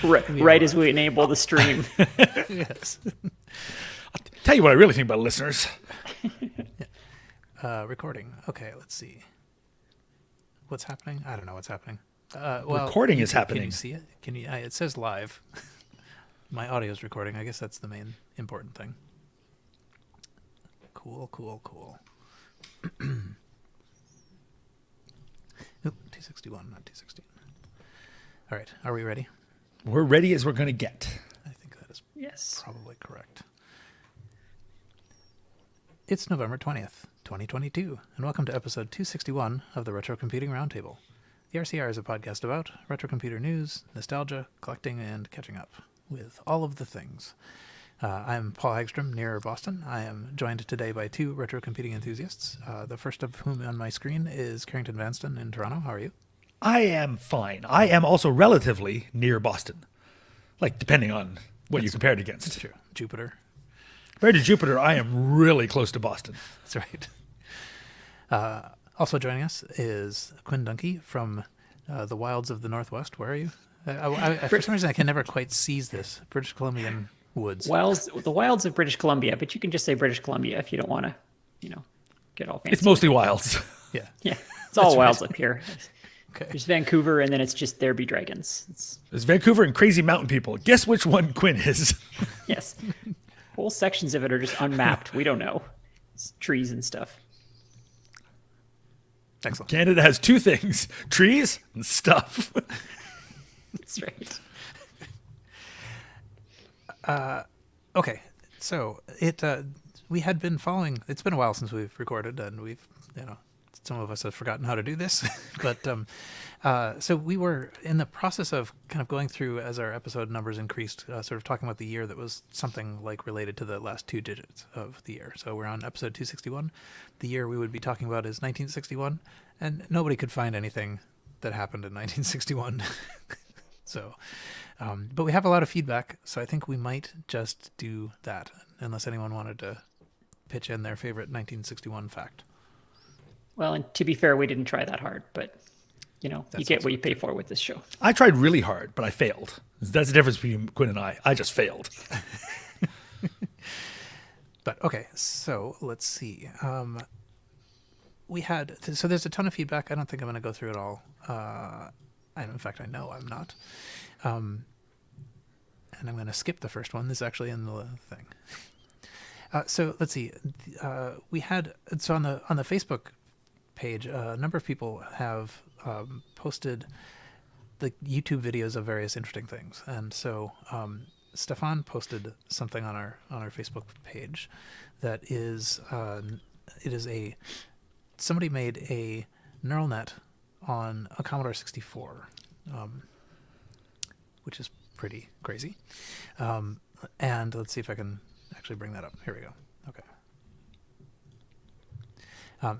right as we enable the stream. Yes. I'll tell you what I really think about listeners. Recording. Okay, let's see. What's happening? I don't know what's happening. Recording is happening. Can you see it? Can you? It says live. My audio is recording. I guess that's the main important thing. Cool. Nope, 261, not 216. All right, are we ready? We're ready as we're going to get. I think that is Yes. probably correct. It's November 20th, 2022, and welcome to episode 261 of the Retrocomputing Roundtable. The RCR is a podcast about retrocomputer news, nostalgia, collecting, and catching up with all of the things. I'm Paul Hagstrom, near Boston. I am joined today by two retrocomputing enthusiasts, the first of whom on my screen is Carrington Vanston in Toronto. How are you? I am fine. I am also relatively near Boston. Like, depending on what you compare it against. That's true. Jupiter. Compared to Jupiter, I am really close to Boston. That's right. Also joining us is Quinn Dunkey from the wilds of the Northwest. Where are you? For some reason, I can never quite seize this. British Columbian woods. The wilds of British Columbia, but you can just say British Columbia if you don't want to, get all fancy. It's mostly wilds. Yeah. Yeah, it's all wilds up here. Okay. There's Vancouver, and then it's just there be dragons. There's Vancouver and crazy mountain people. Guess which one Quinn is? Yes. Whole sections of it are just unmapped. We don't know. It's trees and stuff. Excellent. Canada has two things, trees and stuff. That's right. Okay. So we had been following. It's been a while since we've recorded, and we've some of us have forgotten how to do this. But so we were in the process of kind of going through as our episode numbers increased, sort of talking about the year that was something like related to the last two digits of the year. So we're on episode 261. The year we would be talking about is 1961, and nobody could find anything that happened in 1961. So, but we have a lot of feedback, so I think we might just do that, unless anyone wanted to pitch in their favorite 1961 fact. Well, and to be fair, we didn't try that hard, but you get what you pay for with this show. I tried really hard, but I failed. That's the difference between Quinn and I. I just failed. But okay, so let's see. So there's a ton of feedback. I don't think I'm going to go through it all. In fact, I know I'm not. And I'm going to skip the first one. This is actually in the thing. So let's see. We had on the Facebook page, a number of people have posted the YouTube videos of various interesting things, and so Stefan posted something on our Facebook page that is somebody made a neural net on a Commodore 64, which is pretty crazy. And let's see if I can actually bring that up. Here we go. Okay.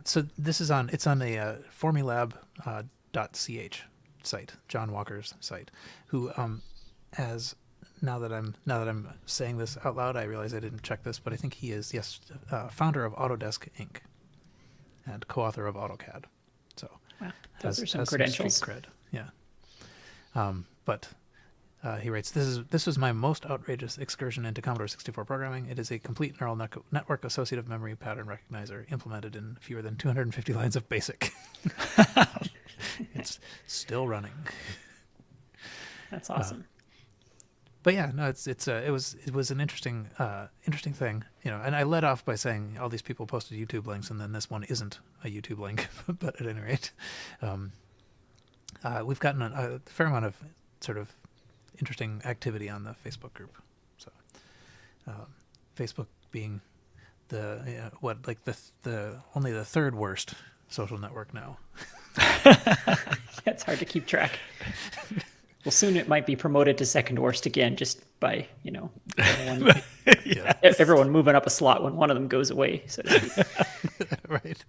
So this is on the formulab.ch site, John Walker's site, who now that I'm saying this out loud, I realize I didn't check this, but I think he is founder of Autodesk Inc. and co-author of AutoCAD. So wow, those are some credentials. Some street cred. Yeah. But he writes, this was my most outrageous excursion into Commodore 64 programming. It is a complete neural network associative memory pattern recognizer implemented in fewer than 250 lines of BASIC. It's still running. That's awesome. But yeah, no, it was an interesting thing, and I led off by saying all these people posted YouTube links, and then this one isn't a YouTube link, but at any rate, we've gotten a fair amount of sort of interesting activity on the Facebook group. So, Facebook being the only the third worst social network now. It's hard to keep track. Well, soon it might be promoted to second worst again, just by everyone moving up a slot when one of them goes away. So to speak. Right.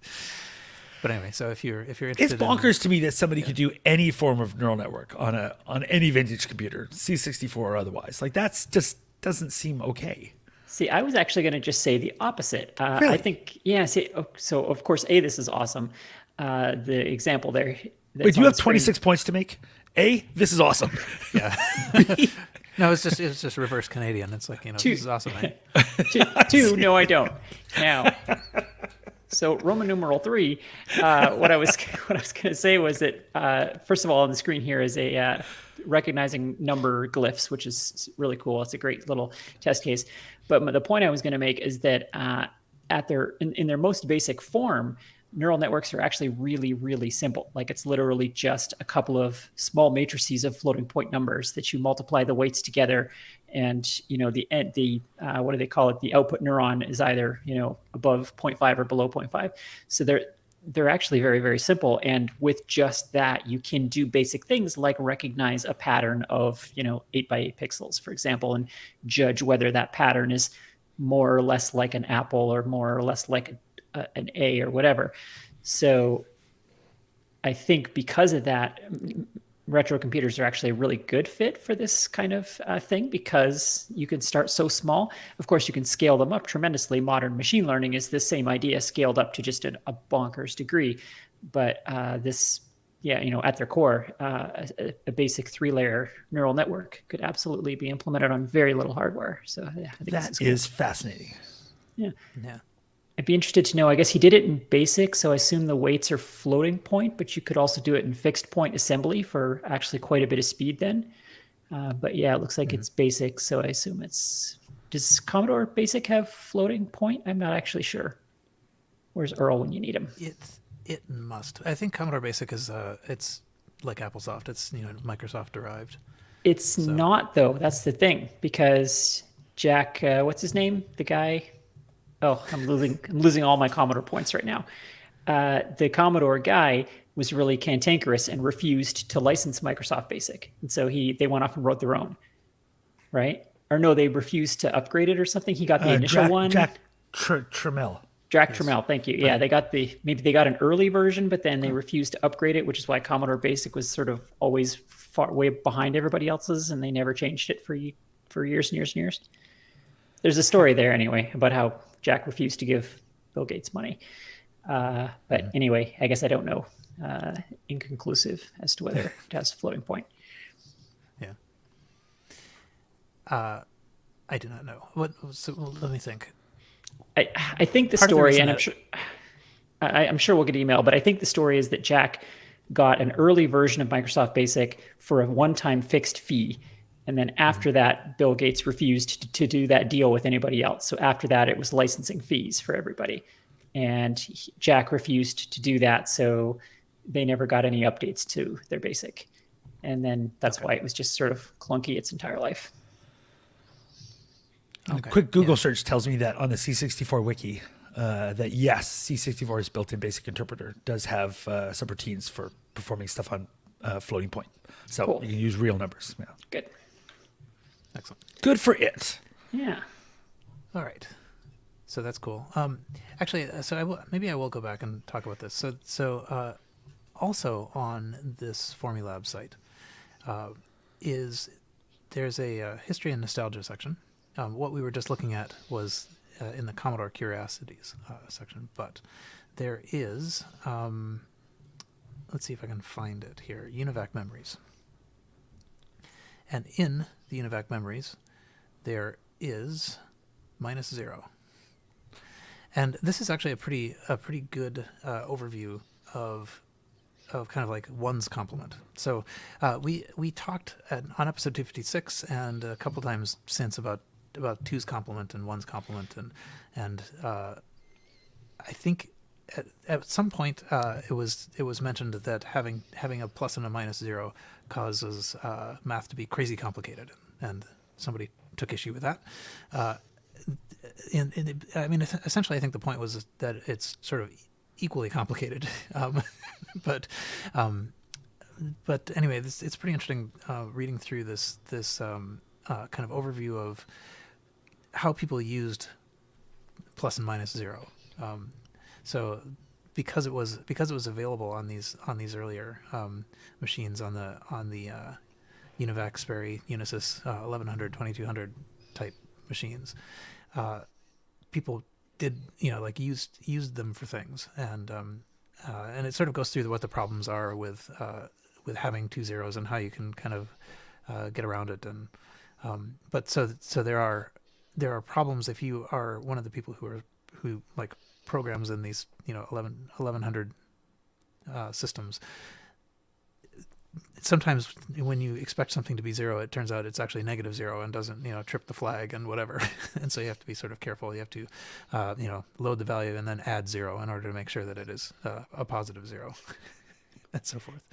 But anyway, so if you're interested, it's bonkers to me that somebody could do any form of neural network on any vintage computer, C64 or otherwise. Like, that's just doesn't seem okay. See, I was actually going to just say the opposite. Really? I think, so of course, this is awesome. The example there. Wait, do you have 26 points to make? This is awesome. Yeah. No, it's just reverse Canadian. It's like, this is awesome. Eh? Two, no, I don't. Now, so Roman numeral 3. What I was going to say was that first of all, on the screen here is a recognizing number glyphs, which is really cool. It's a great little test case. But the point I was going to make is that in their most basic form, neural networks are actually really, really simple. Like it's literally just a couple of small matrices of floating point numbers that you multiply the weights together, and the what do they call it? The output neuron is either above 0.5 or below 0.5. So they're actually very, very simple. And with just that, you can do basic things like recognize a pattern of 8 by 8 pixels, for example, and judge whether that pattern is more or less like an apple or more or less like an A or whatever. So I think because of that, retro computers are actually a really good fit for this kind of thing, because you can start so small. Of course, you can scale them up tremendously. Modern machine learning is the same idea scaled up to just a bonkers degree. But at their core, a basic 3-layer neural network could absolutely be implemented on very little hardware. So I think that is fascinating. Yeah. Yeah. I'd be interested to know, I guess he did it in BASIC, so I assume the weights are floating point, but you could also do it in fixed point assembly for actually quite a bit of speed then. But yeah, it looks like it's BASIC, so I assume does Commodore BASIC have floating point? I'm not actually sure. Where's Earl when you need him? It must. I think Commodore BASIC is, it's like AppleSoft. It's, Microsoft derived. It's not, though. That's the thing, because Jack, what's his name? The guy... Oh, I'm losing all my Commodore points right now. The Commodore guy was really cantankerous and refused to license Microsoft BASIC. And so they went off and wrote their own, right? Or no, they refused to upgrade it or something. He got the initial one. Jack Trammell. Jack Trammell, thank you. Yeah, maybe they got an early version, but then they refused to upgrade it, which is why Commodore BASIC was sort of always way behind everybody else's, and they never changed it for years and years and years. There's a story there anyway about how Jack refused to give Bill Gates money. But anyway, I guess I don't know. Inconclusive as to whether it has a floating point. Yeah. I do not know. Let me think. I think the story, and I'm sure we'll get email, but I think the story is that Jack got an early version of Microsoft BASIC for a one-time fixed fee. And then after that, Bill Gates refused to do that deal with anybody else. So after that, it was licensing fees for everybody. And Jack refused to do that. So they never got any updates to their BASIC. And then that's why it was just sort of clunky its entire life. A quick Google search tells me that on the C64 wiki, that yes, C64's built-in BASIC interpreter does have subroutines for performing stuff on floating point. So cool. You can use real numbers. Yeah. Good. Excellent. Good for it. Yeah. All right. So that's cool. Actually, maybe I will go back and talk about this. So also on this Formulab site there's a history and nostalgia section. What we were just looking at was in the Commodore Curiosities section, but there is, let's see if I can find it here, Univac Memories. And in the Univac Memories, there is -0. And this is actually a pretty good overview of kind of like one's complement. So we talked on episode 256 and a couple times since about two's complement and one's complement, and I think at some point it was mentioned that having a plus and a -0 causes math to be crazy complicated, and somebody took issue with that. Essentially, I think the point was that it's sort of equally complicated, but anyway, it's pretty interesting reading through this kind of overview of how people used plus and -0. So because it was available on these earlier machines on the Univac, Sperry, Unisys 1100, 2200 type machines, people did used them for things, and it sort of goes through what the problems are with having two zeros and how you can kind of get around it. And but so there are problems if you are one of the people who like programs in these 1100 systems. Sometimes when you expect something to be zero, it turns out it's actually -0 and doesn't trip the flag and whatever. And so you have to be sort of careful. You have to load the value and then add 0 in order to make sure that it is a positive 0 and so forth.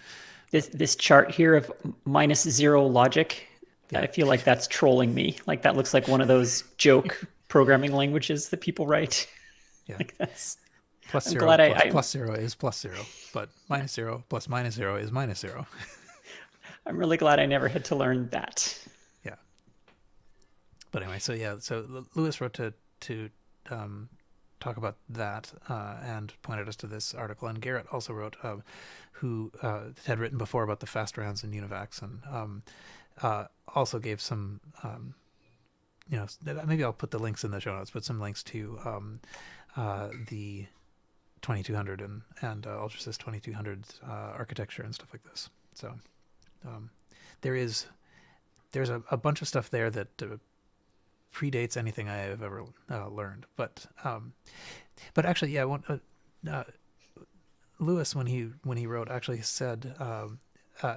This chart here of -0 logic, I feel like that's trolling me. Like that looks like one of those joke programming languages that people write. Yeah. Like that's plus I'm 0 glad plus, I plus 0 is plus 0, but -0 plus -0 is -0. I'm really glad I never had to learn that. Yeah. But anyway, so Lewis wrote to talk about that and pointed us to this article. And Garrett also wrote, who had written before about the fast rounds and Univacs, and also gave some, maybe I'll put the links in the show notes, but some links to the 2200 and Ultrasys 2200's architecture and stuff like this. So there's a bunch of stuff there that predates anything I have ever learned. But actually, yeah, Lewis when he wrote actually said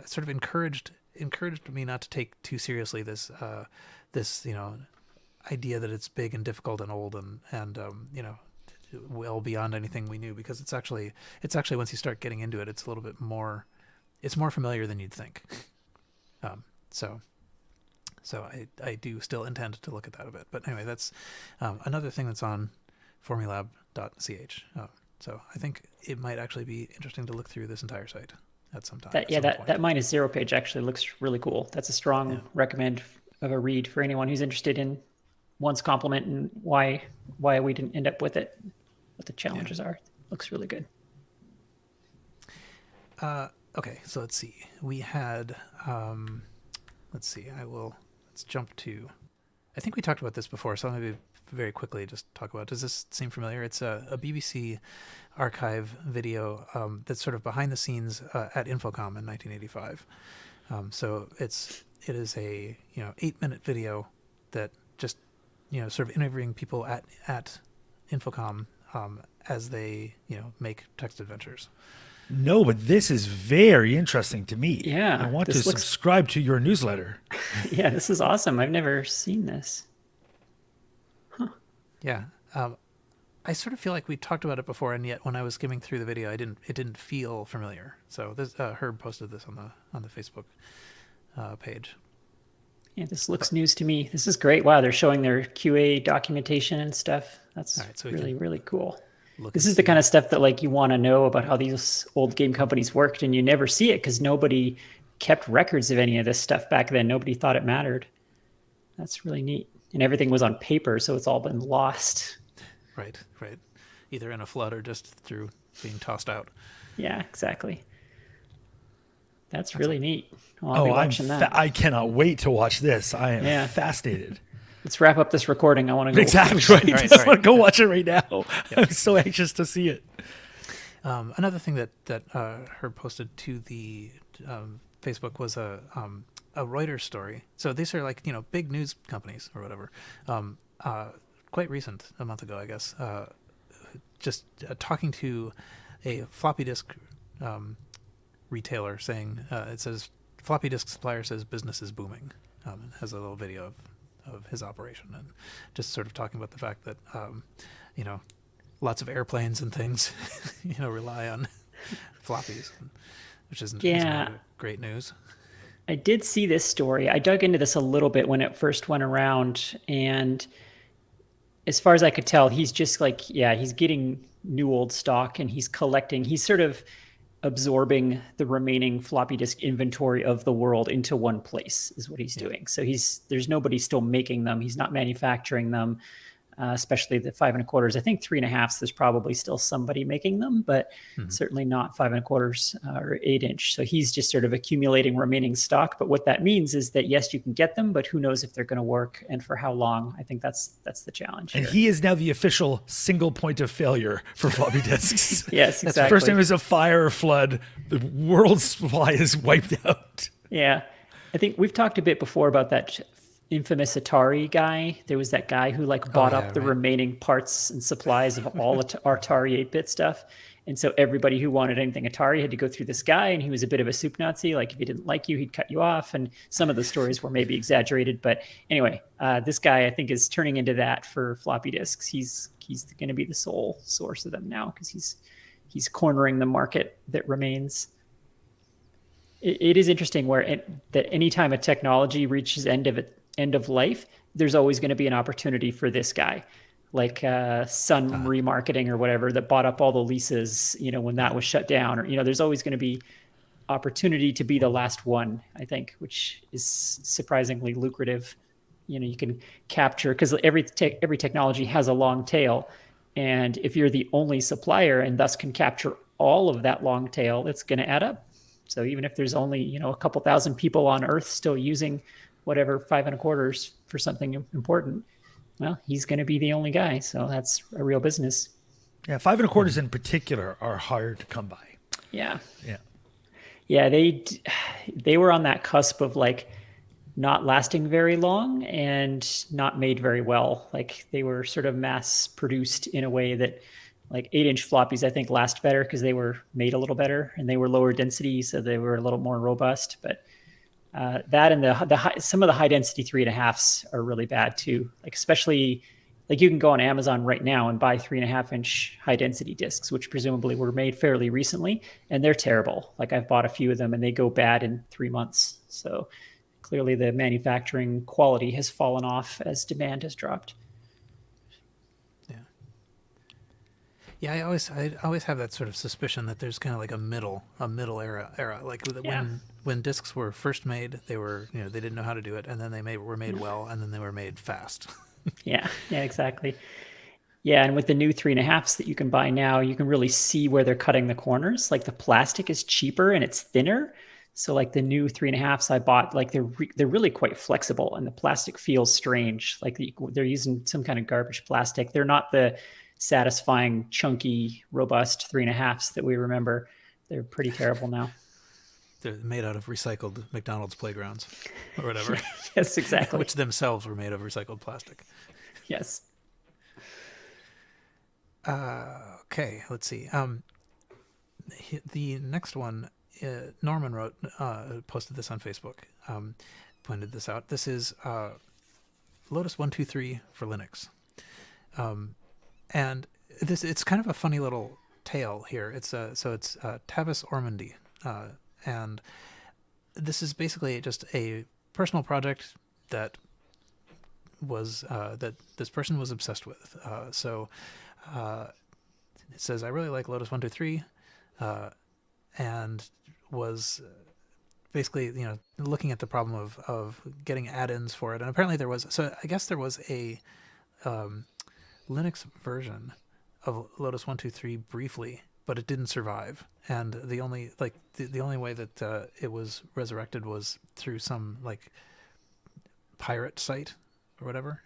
sort of encouraged me not to take too seriously this idea that it's big and difficult and old and well beyond anything we knew, because it's actually once you start getting into it, it's a little bit more. It's more familiar than you'd think. So I do still intend to look at that a bit. But anyway, that's another thing that's on formulab.ch. So I think it might actually be interesting to look through this entire site at some time. That -0 page actually looks really cool. That's a strong recommend of a read for anyone who's interested in one's complement and why we didn't end up with it, what the challenges are. Looks really good. Okay, so let's see. We had, let's jump to, I think we talked about this before, so maybe very quickly just talk about, does this seem familiar? It's a BBC archive video that's sort of behind the scenes at Infocom in 1985. So it is a 8-minute video that just sort of interviewing people at Infocom as they make text adventures. No, but this is very interesting to me. Yeah, I want to subscribe to your newsletter. Yeah, this is awesome. I've never seen this. Huh. Yeah. I sort of feel like we talked about it before, and yet when I was skimming through the video, it didn't feel familiar. So this Herb posted this on the Facebook page. Yeah, this looks news to me. This is great. Wow, they're showing their QA documentation and stuff. That's really cool. This is the kind of stuff that you want to know about how these old game companies worked, and you never see it because nobody kept records of any of this stuff back then. Nobody thought it mattered. That's really neat. And everything was on paper, so it's all been lost. Right. Either in a flood or just through being tossed out. Yeah, exactly. That's really neat. I'll be watching that. I cannot wait to watch this. I am fascinated. Let's wrap up this recording. I want to go. Exactly right. I just want to go watch it right now. Yep. I'm so anxious to see it. Another thing that Herb posted to the Facebook was a Reuters story. So these are big news companies or whatever. Quite recent, a month ago, I guess. Just talking to a floppy disk retailer saying it says floppy disk supplier says business is booming. It has a little video of his operation and just sort of talking about the fact that lots of airplanes and things rely on floppies, which isn't great news. I did see this story. I dug into this a little bit when it first went around, and as far as I could tell, he's just he's getting new old stock and he's collecting. He's sort of absorbing the remaining floppy disk inventory of the world into one place is what he's doing. So there's nobody still making them. He's not manufacturing them. especially the 5 1/4s. I think 3 1/2s, there's probably still somebody making them, but certainly not 5 1/4s or 8-inch. So he's just sort of accumulating remaining stock. But what that means is that, yes, you can get them, but who knows if they're going to work and for how long. I think that's the challenge And here. he is now the official single point of failure for floppy disks. Yes, That's the exactly. first time there's a fire or flood, the world's supply is wiped out. Yeah. I think we've talked a bit before about that infamous Atari guy. There was that guy who bought up the remaining parts and supplies of all Atari 8-bit stuff. And so everybody who wanted anything Atari had to go through this guy, and he was a bit of a soup Nazi. Like if he didn't like you, he'd cut you off. And some of the stories were maybe exaggerated, but anyway, this guy I think is turning into that for floppy disks. He's going to be the sole source of them now because he's cornering the market that remains. It is interesting that anytime a technology reaches end of life, there's always going to be an opportunity for this guy, like Sun Remarketing or whatever, that bought up all the leases, when that was shut down, or, there's always going to be opportunity to be the last one, I think, which is surprisingly lucrative. You can capture, because every technology has a long tail. And if you're the only supplier and thus can capture all of that long tail, it's going to add up. So even if there's only, a couple thousand people on Earth still using whatever 5 1/4s for something important, well, he's going to be the only guy. So that's a real business. Yeah, 5 1/4s in particular are hard to come by. Yeah. Yeah. Yeah, they were on that cusp of not lasting very long and not made very well. Like they were sort of mass produced in a way that 8-inch floppies, I think, last better because they were made a little better and they were lower density, so they were a little more robust. But that and some of the high density 3 1/2s are really bad too. Especially you can go on Amazon right now and buy 3 1/2-inch high density discs, which presumably were made fairly recently, and they're terrible. I've bought a few of them and they go bad in 3 months. So clearly the manufacturing quality has fallen off as demand has dropped. Yeah, I always have that sort of suspicion that there's kind of a middle era. When discs were first made, they were they didn't know how to do it, and then they were made well, and then they were made fast. Yeah, exactly. Yeah, and with the new 3 1/2s that you can buy now, you can really see where they're cutting the corners. The plastic is cheaper and it's thinner. So the new 3 1/2s I bought, they're really quite flexible, and the plastic feels strange. They're using some kind of garbage plastic. They're not the satisfying, chunky, robust 3 1/2s that we remember. They're pretty terrible now. They're made out of recycled McDonald's playgrounds or whatever. Yes, exactly. Which themselves were made of recycled plastic. Yes. Okay, let's see. The next one, Norman posted this on Facebook, pointed this out. This is Lotus 123 for Linux. And it's kind of a funny little tale here. It's Tavis Ormandy, and this is basically just a personal project that this person was obsessed with. It says, I really like Lotus 123, and was basically looking at the problem of getting add-ins for it, and apparently there was a Linux version of Lotus 123 briefly, but it didn't survive. And the only the only way that it was resurrected was through some pirate site or whatever.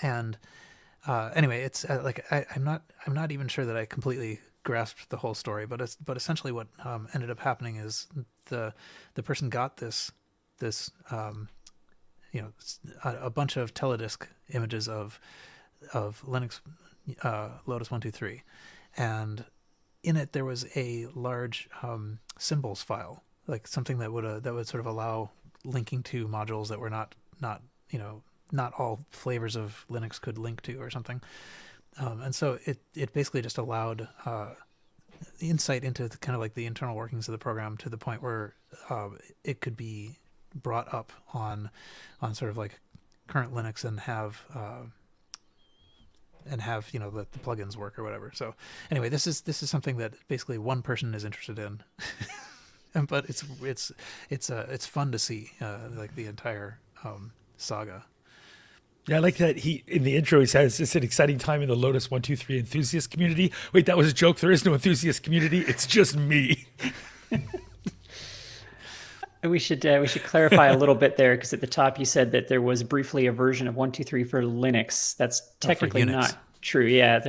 Anyway, it's I'm not even sure that I completely grasped the whole story, but essentially what ended up happening is the person got this a bunch of teledisk images of Linux Lotus 123, and in it there was a large symbols file, something that would sort of allow linking to modules that were not all flavors of Linux could link to or something, and so it basically just allowed insight into the internal workings of the program to the point where it could be brought up on sort of current Linux and have the plugins work or whatever. So anyway, this is something that basically one person is interested in, but it's fun to see the entire saga. Yeah, I like that he in the intro he says it's an exciting time in the Lotus 123 enthusiast community. Wait, that was a joke. There is no enthusiast community. It's just me. We should clarify a little bit there, because at the top you said that there was briefly a version of 123 for Linux. That's technically not true. Yeah,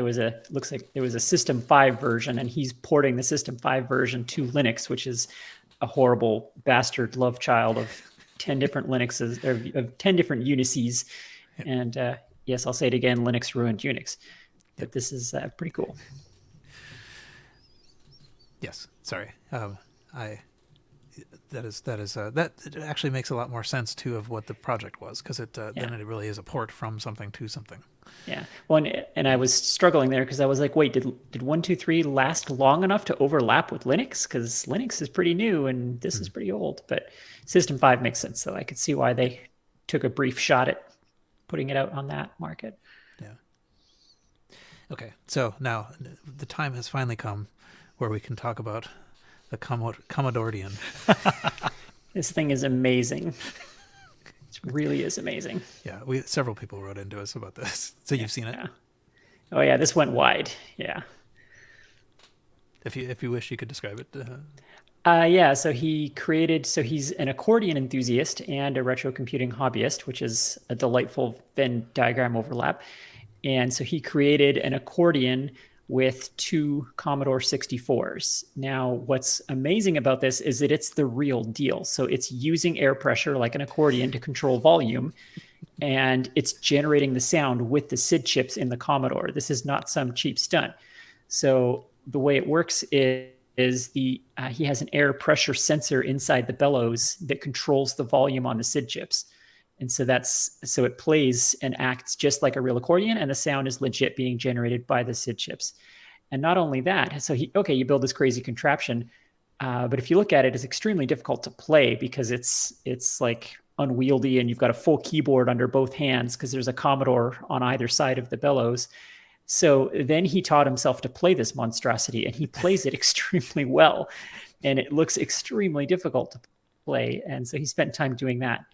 looks like there was a System 5 version, and he's porting the System 5 version to Linux, which is a horrible bastard love child of 10 different Linuxes, or of 10 different Unices. Yep. And yes, I'll say it again, Linux ruined Unix. But this is pretty cool. Yes, sorry. That actually makes a lot more sense too of what the project was, because then it really is a port from something to something. Yeah. Well, and I was struggling there because I was like, wait, did 123 last long enough to overlap with Linux? Because Linux is pretty new and this is pretty old. But System 5 makes sense, so I could see why they took a brief shot at putting it out on that market. Yeah. Okay, so now the time has finally come where we can talk about the Commodorian. This thing is amazing. It really is amazing. Yeah, several people wrote into us about this. So you've seen it? Yeah. Oh yeah, this went wide. Yeah. If you wish, you could describe it. Yeah, so he's an accordion enthusiast and a retrocomputing hobbyist, which is a delightful Venn diagram overlap. And so he created an accordion with 2 Commodore 64s. Now, what's amazing about this is that it's the real deal. So it's using air pressure like an accordion to control volume, and it's generating the sound with the SID chips in the Commodore. This is not some cheap stunt. So the way it works is he has an air pressure sensor inside the bellows that controls the volume on the SID chips. And so it plays and acts just like a real accordion, and the sound is legit being generated by the SID chips. And not only that, so you build this crazy contraption, but if you look at it, it's extremely difficult to play because it's like unwieldy, and you've got a full keyboard under both hands because there's a Commodore on either side of the bellows. So then he taught himself to play this monstrosity, and he plays it extremely well, and it looks extremely difficult to play. And so he spent time doing that.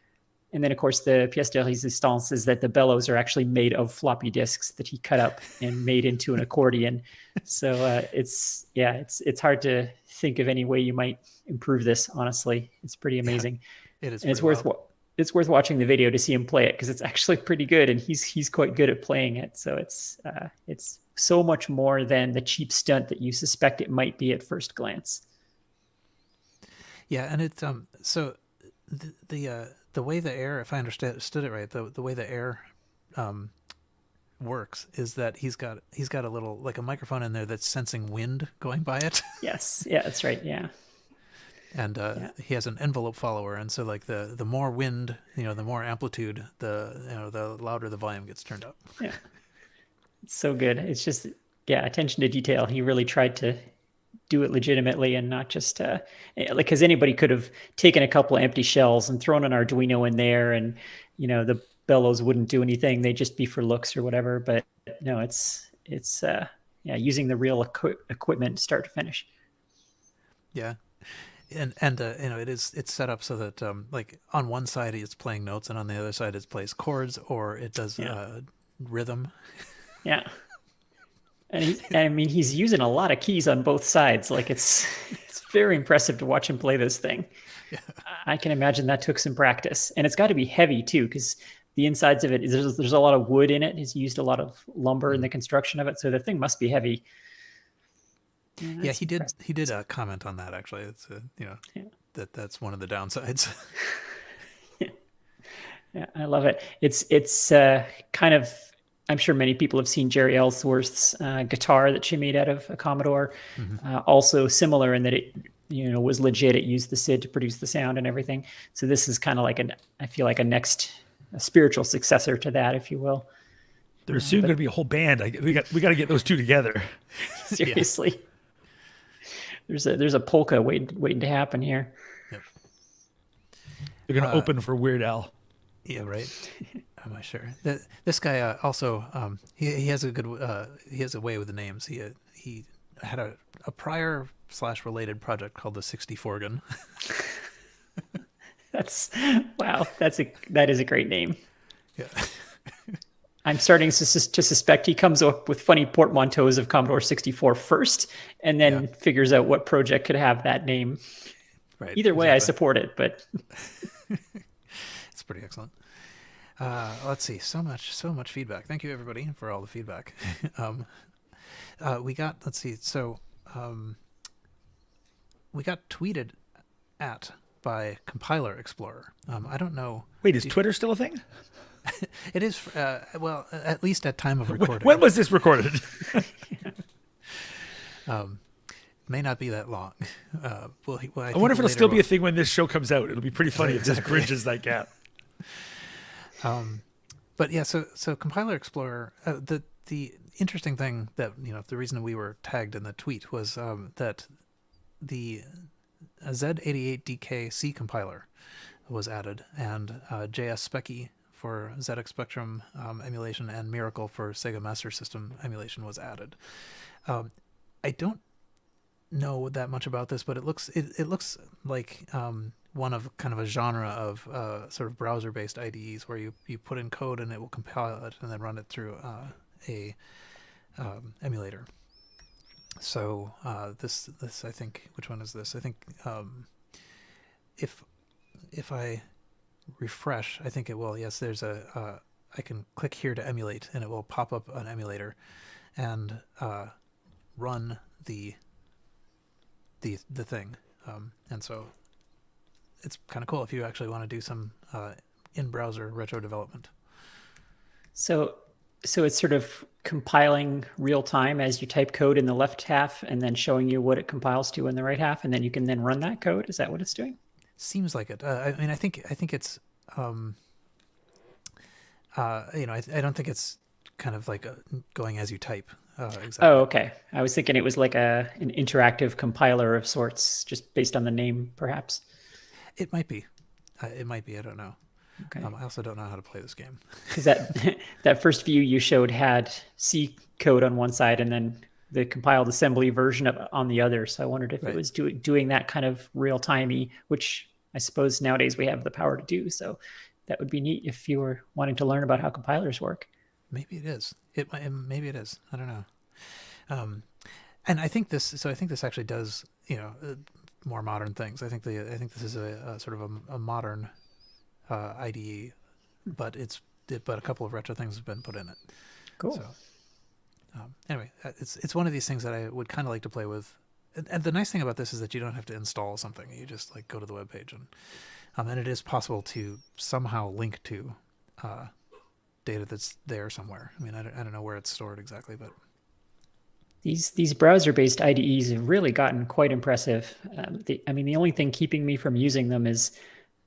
And then, of course, the pièce de résistance is that the bellows are actually made of floppy disks that he cut up and made into an accordion. So it's hard to think of any way you might improve this. Honestly, it's pretty amazing. Yeah, it is. And it's worth watching the video to see him play it, because it's actually pretty good, and he's quite good at playing it. So it's so much more than the cheap stunt that you suspect it might be at first glance. Yeah, and it's so the way the air, if I understood it right, the way the air works is that he's got a little, like a microphone in there that's sensing wind going by it. Yes, yeah, that's right, yeah. And he has an envelope follower, and so like the more wind, the more amplitude, the louder the volume gets turned up. Yeah, it's so good. It's just attention to detail. He really tried to do it legitimately and not just because anybody could have taken a couple of empty shells and thrown an Arduino in there, and the bellows wouldn't do anything. They'd just be for looks or whatever. But no, it's using the real equipment start to finish. Yeah. And it's set up so that like on one side it's playing notes, and on the other side it plays chords, or it does rhythm. Yeah. And he's using a lot of keys on both sides. Like it's very impressive to watch him play this thing. Yeah. I can imagine that took some practice, and it's got to be heavy too, because the insides of it, there's a lot of wood in it. He's used a lot of lumber in the construction of it, so the thing must be heavy. Yeah, he did comment on that, actually. It's that's one of the downsides. Yeah, I love it. It's kind of, I'm sure many people have seen Jerry Ellsworth's guitar that she made out of a Commodore. Mm-hmm. Also similar in that it was legit. It used the SID to produce the sound and everything. So this is kind of like I feel like a spiritual successor to that, if you will. There's soon going to be a whole band. We got to get those two together. Seriously. Yeah. There's a polka waiting to happen here. Yep. They're going to open for Weird Al. Yeah, right. Am I sure? This guy also he has a good he has a way with the names. He had a prior / related project called the 64gun. That is a great name. Yeah. I'm starting to suspect he comes up with funny portmanteaus of Commodore 64 first, and then figures out what project could have that name. Right. Either way, I support it, but it's pretty excellent. Let's see. So much feedback. Thank you, everybody, for all the feedback. We got, let's see. So we got tweeted at by Compiler Explorer. I don't know. Wait, is Twitter still a thing? It is, well, at least at time of recording. When was this recorded? May not be that long. I wonder if it'll still be a thing when this show comes out. It'll be pretty funny if this bridges that gap. But yeah, so Compiler Explorer, the interesting thing that, the reason we were tagged in the tweet was that the Z88DK C compiler was added, and JS Specky for ZX Spectrum emulation and Miracle for Sega Master System emulation was added. I don't know that much about this, but it looks like one of kind of a genre of sort of browser-based IDEs where you put in code and it will compile it and then run it through a emulator. So this I think, which one is this? I think if I refresh, I think it will. Yes, there's I can click here to emulate, and it will pop up an emulator and run the thing, and so it's kind of cool if you actually want to do some in-browser retro development. So it's sort of compiling real time as you type code in the left half, and then showing you what it compiles to in the right half, and then you can then run that code. Is that what it's doing? Seems like it. I mean, I think it's I don't think it's kind of like going as you type. Exactly. Oh, okay. I was thinking it was like an interactive compiler of sorts, just based on the name, perhaps. It might be. It might be. I don't know. Okay. I also don't know how to play this game. Because that first view you showed had C code on one side and then the compiled assembly version on the other. So I wondered if it was doing that kind of real-timey, which I suppose nowadays we have the power to do. So that would be neat if you were wanting to learn about how compilers work. Maybe it is. Maybe it is. I don't know. And I think this. So I think this actually does, more modern things. I think this is a sort of a modern IDE, but a couple of retro things have been put in it. Cool. So, anyway, it's one of these things that I would kind of like to play with. And the nice thing about this is that you don't have to install something. You just go to the webpage, and it is possible to somehow link to data that's there somewhere. I mean, I don't know where it's stored exactly, but these browser-based IDEs have really gotten quite impressive. The only thing keeping me from using them is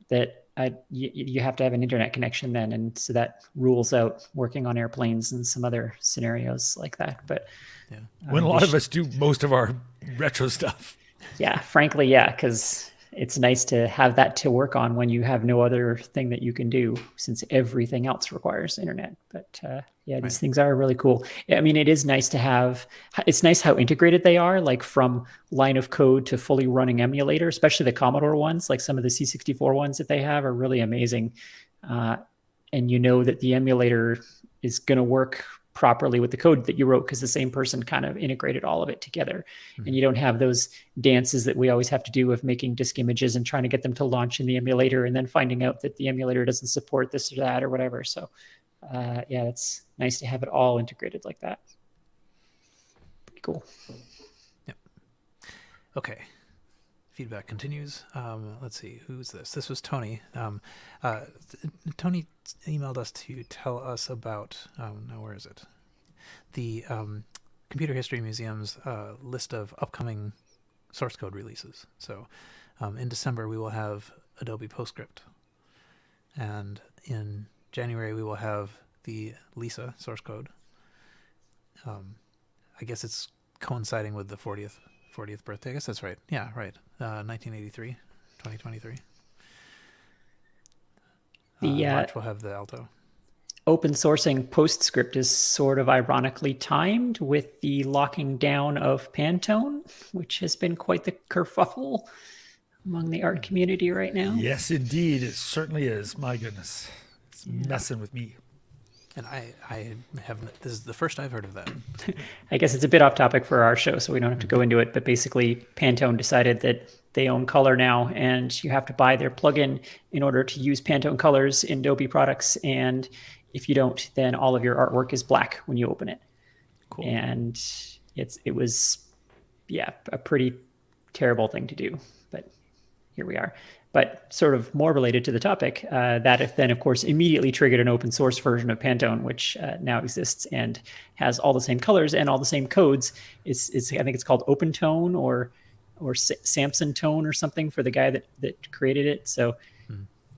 that you have to have an internet connection then, and so that rules out working on airplanes and some other scenarios like that. But yeah, when a lot of us do most of our retro stuff. Yeah, frankly, yeah, because it's nice to have that to work on when you have no other thing that you can do, since everything else requires internet. But these things are really cool. I mean, it is nice to have. It's nice how integrated they are, like from line of code to fully running emulator, especially the Commodore ones. Like some of the C64 ones that they have are really amazing. And that the emulator is going to work properly with the code that you wrote, because the same person kind of integrated all of it together. And you don't have those dances that we always have to do of making disk images and trying to get them to launch in the emulator and then finding out that the emulator doesn't support this or that or whatever. So it's nice to have it all integrated like that. Pretty cool. Yep. Okay. Feedback continues. Let's see, who's this? This was Tony. Tony emailed us to tell us about, where is it? The Computer History Museum's list of upcoming source code releases. So in December, we will have Adobe PostScript. And in January, we will have the Lisa source code. I guess it's coinciding with the 40th birthday. I guess that's right. Yeah, right. 1983, 2023. March we'll have the Alto. Open sourcing PostScript is sort of ironically timed with the locking down of Pantone, which has been quite the kerfuffle among the art community right now. Yes, indeed. It certainly is. My goodness. It's messing with me. And I haven't. This is the first I've heard of that. I guess it's a bit off topic for our show, so we don't have to go into it. But basically, Pantone decided that they own color now, and you have to buy their plugin in order to use Pantone colors in Adobe products. And if you don't, then all of your artwork is black when you open it. Cool. And it was, yeah, a pretty terrible thing to do. But here we are. But sort of more related to the topic, that then, of course, immediately triggered an open source version of Pantone, which now exists and has all the same colors and all the same codes. It's I think it's called Open Tone or Samson Tone or something for the guy that created it. So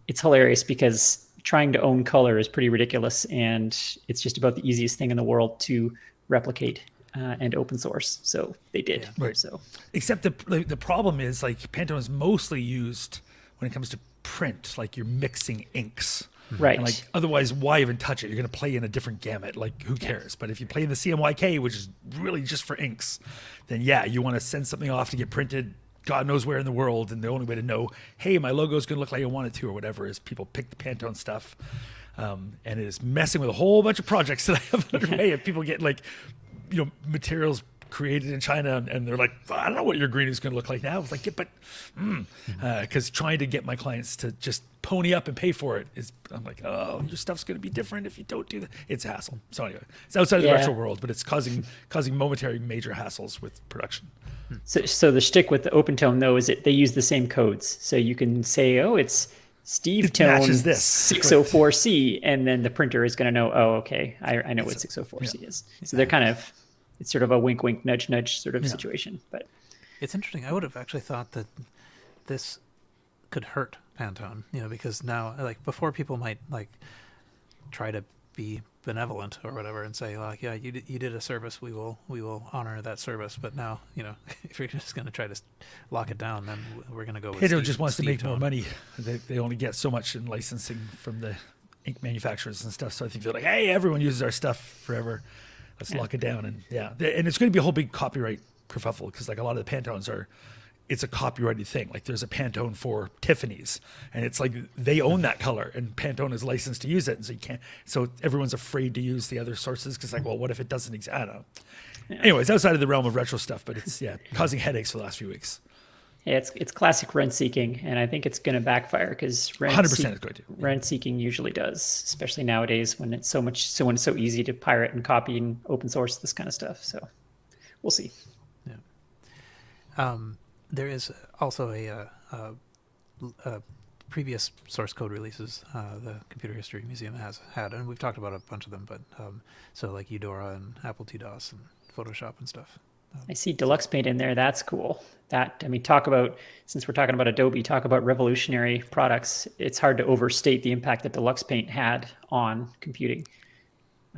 it's hilarious because trying to own color is pretty ridiculous, and it's just about the easiest thing in the world to replicate and open source. So they did. Yeah. Right. So Except the problem is like Pantone is mostly used when it comes to print, like you're mixing inks. right. And like otherwise, why even touch it? You're going to play in a different gamut. Like who cares? But if you play in the CMYK, which is really just for inks, then yeah, you want to send something off to get printed God knows where in the world. And the only way to know, hey, my logo is going to look like I want it to or whatever, is people pick the Pantone stuff. And it is messing with a whole bunch of projects that I have underway. And people get like, materials created in China, and they're like, I don't know what your green is going to look like now. It's like, yeah, but because trying to get my clients to just pony up and pay for it is, I'm like, oh, your stuff's going to be different if you don't do that. It's a hassle. So anyway, it's outside of the retro world, but it's causing momentary major hassles with production. So the shtick with the Open Tone though is that they use the same codes, so you can say, oh, it's Steve It Tone matches this. 604C, and then the printer is going to know, oh, okay, I know what 604C is. So they're kind of, it's sort of a wink, wink, nudge, nudge sort of situation. But It's interesting. I would have actually thought that this could hurt Pantone, because now, like, before people might like try to be benevolent or whatever and say, like, yeah, you did a service, we will honor that service. But now, if you're just going to try to lock it down, then we're going to go with Pantone just wants to make Steve more Tone. money. They only get so much in licensing from the ink manufacturers and stuff. So I think they're like, hey, everyone uses our stuff forever. Let's lock it down. And and it's going to be a whole big copyright kerfuffle because like a lot of the Pantones it's a copyrighted thing. Like there's a Pantone for Tiffany's, and it's like they own that color, and Pantone is licensed to use it, and so you can't. So everyone's afraid to use the other sources because like, well, what if it doesn't exist? I don't know. Yeah. Anyways, outside of the realm of retro stuff, but it's causing headaches for the last few weeks. yeah, it's classic rent seeking, and I think it's going to backfire because 100% it's going to. Rent seeking usually does, especially nowadays when it's so easy to pirate and copy and open source this kind of stuff. So we'll see. Yeah. There is also a previous source code releases the Computer History Museum has had, and we've talked about a bunch of them, but so like Eudora and Apple II-DOS and Photoshop and stuff. I see Deluxe Paint in there. That's cool. Talk about, since we're talking about Adobe, talk about revolutionary products. It's hard to overstate the impact that Deluxe Paint had on computing.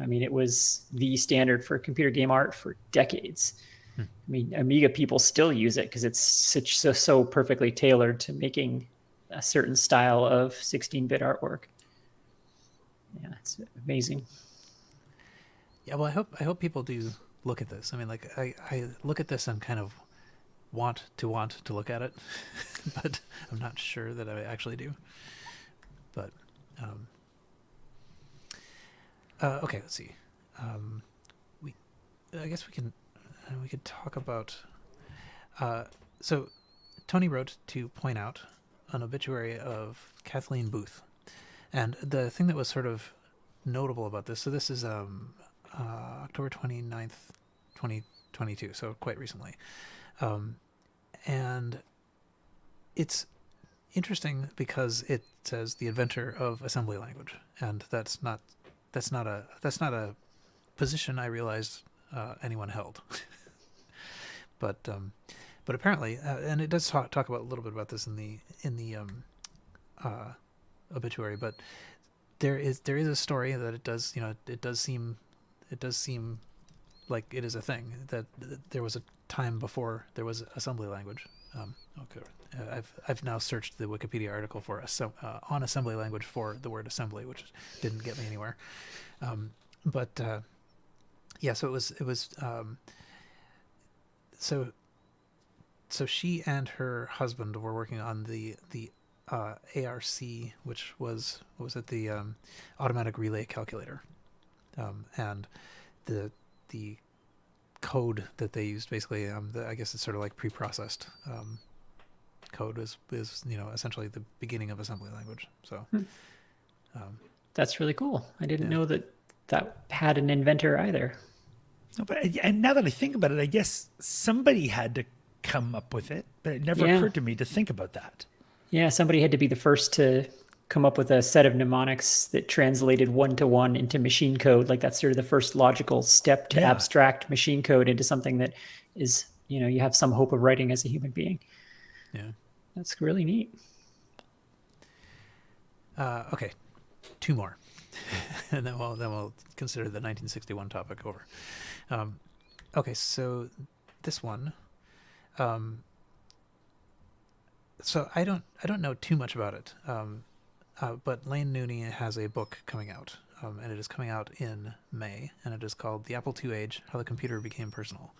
I mean, it was the standard for computer game art for decades. I mean, Amiga people still use it because it's so perfectly tailored to making a certain style of 16-bit artwork. Yeah, it's amazing. Yeah, well, I hope people do look at this. I mean, like I look at this and kind of want to look at it, but I'm not sure that I actually do. But okay, let's see. I guess we could talk about. So Tony wrote to point out an obituary of Kathleen Booth, and the thing that was sort of notable about this. So this is October 29th, 2022. So quite recently, and it's interesting because it says the inventor of assembly language, and that's not a position I realized anyone held. But apparently, and it does talk about a little bit about this in the obituary. But there is a story that it does seem like it is a thing that there was a time before there was assembly language. Okay, I've now searched the Wikipedia article for on assembly language for the word assembly, which didn't get me anywhere. Yeah, so it was so she and her husband were working on the ARC, which was the automatic relay calculator, and the code that they used basically, I guess it's sort of like preprocessed code is essentially the beginning of assembly language. So that's really cool. I didn't know that had an inventor either. No, and now that I think about it, I guess somebody had to come up with it, but it never occurred to me to think about that. Yeah, somebody had to be the first to come up with a set of mnemonics that translated one-to-one into machine code. Like that's sort of the first logical step to abstract machine code into something that is, you have some hope of writing as a human being. Yeah. That's really neat. Okay, 2 more. And then we'll consider the 1961 topic over. Okay, so this one. So I don't know too much about it, but Lane Nooney has a book coming out, and it is coming out in May, and it is called The Apple II Age: How the Computer Became Personal.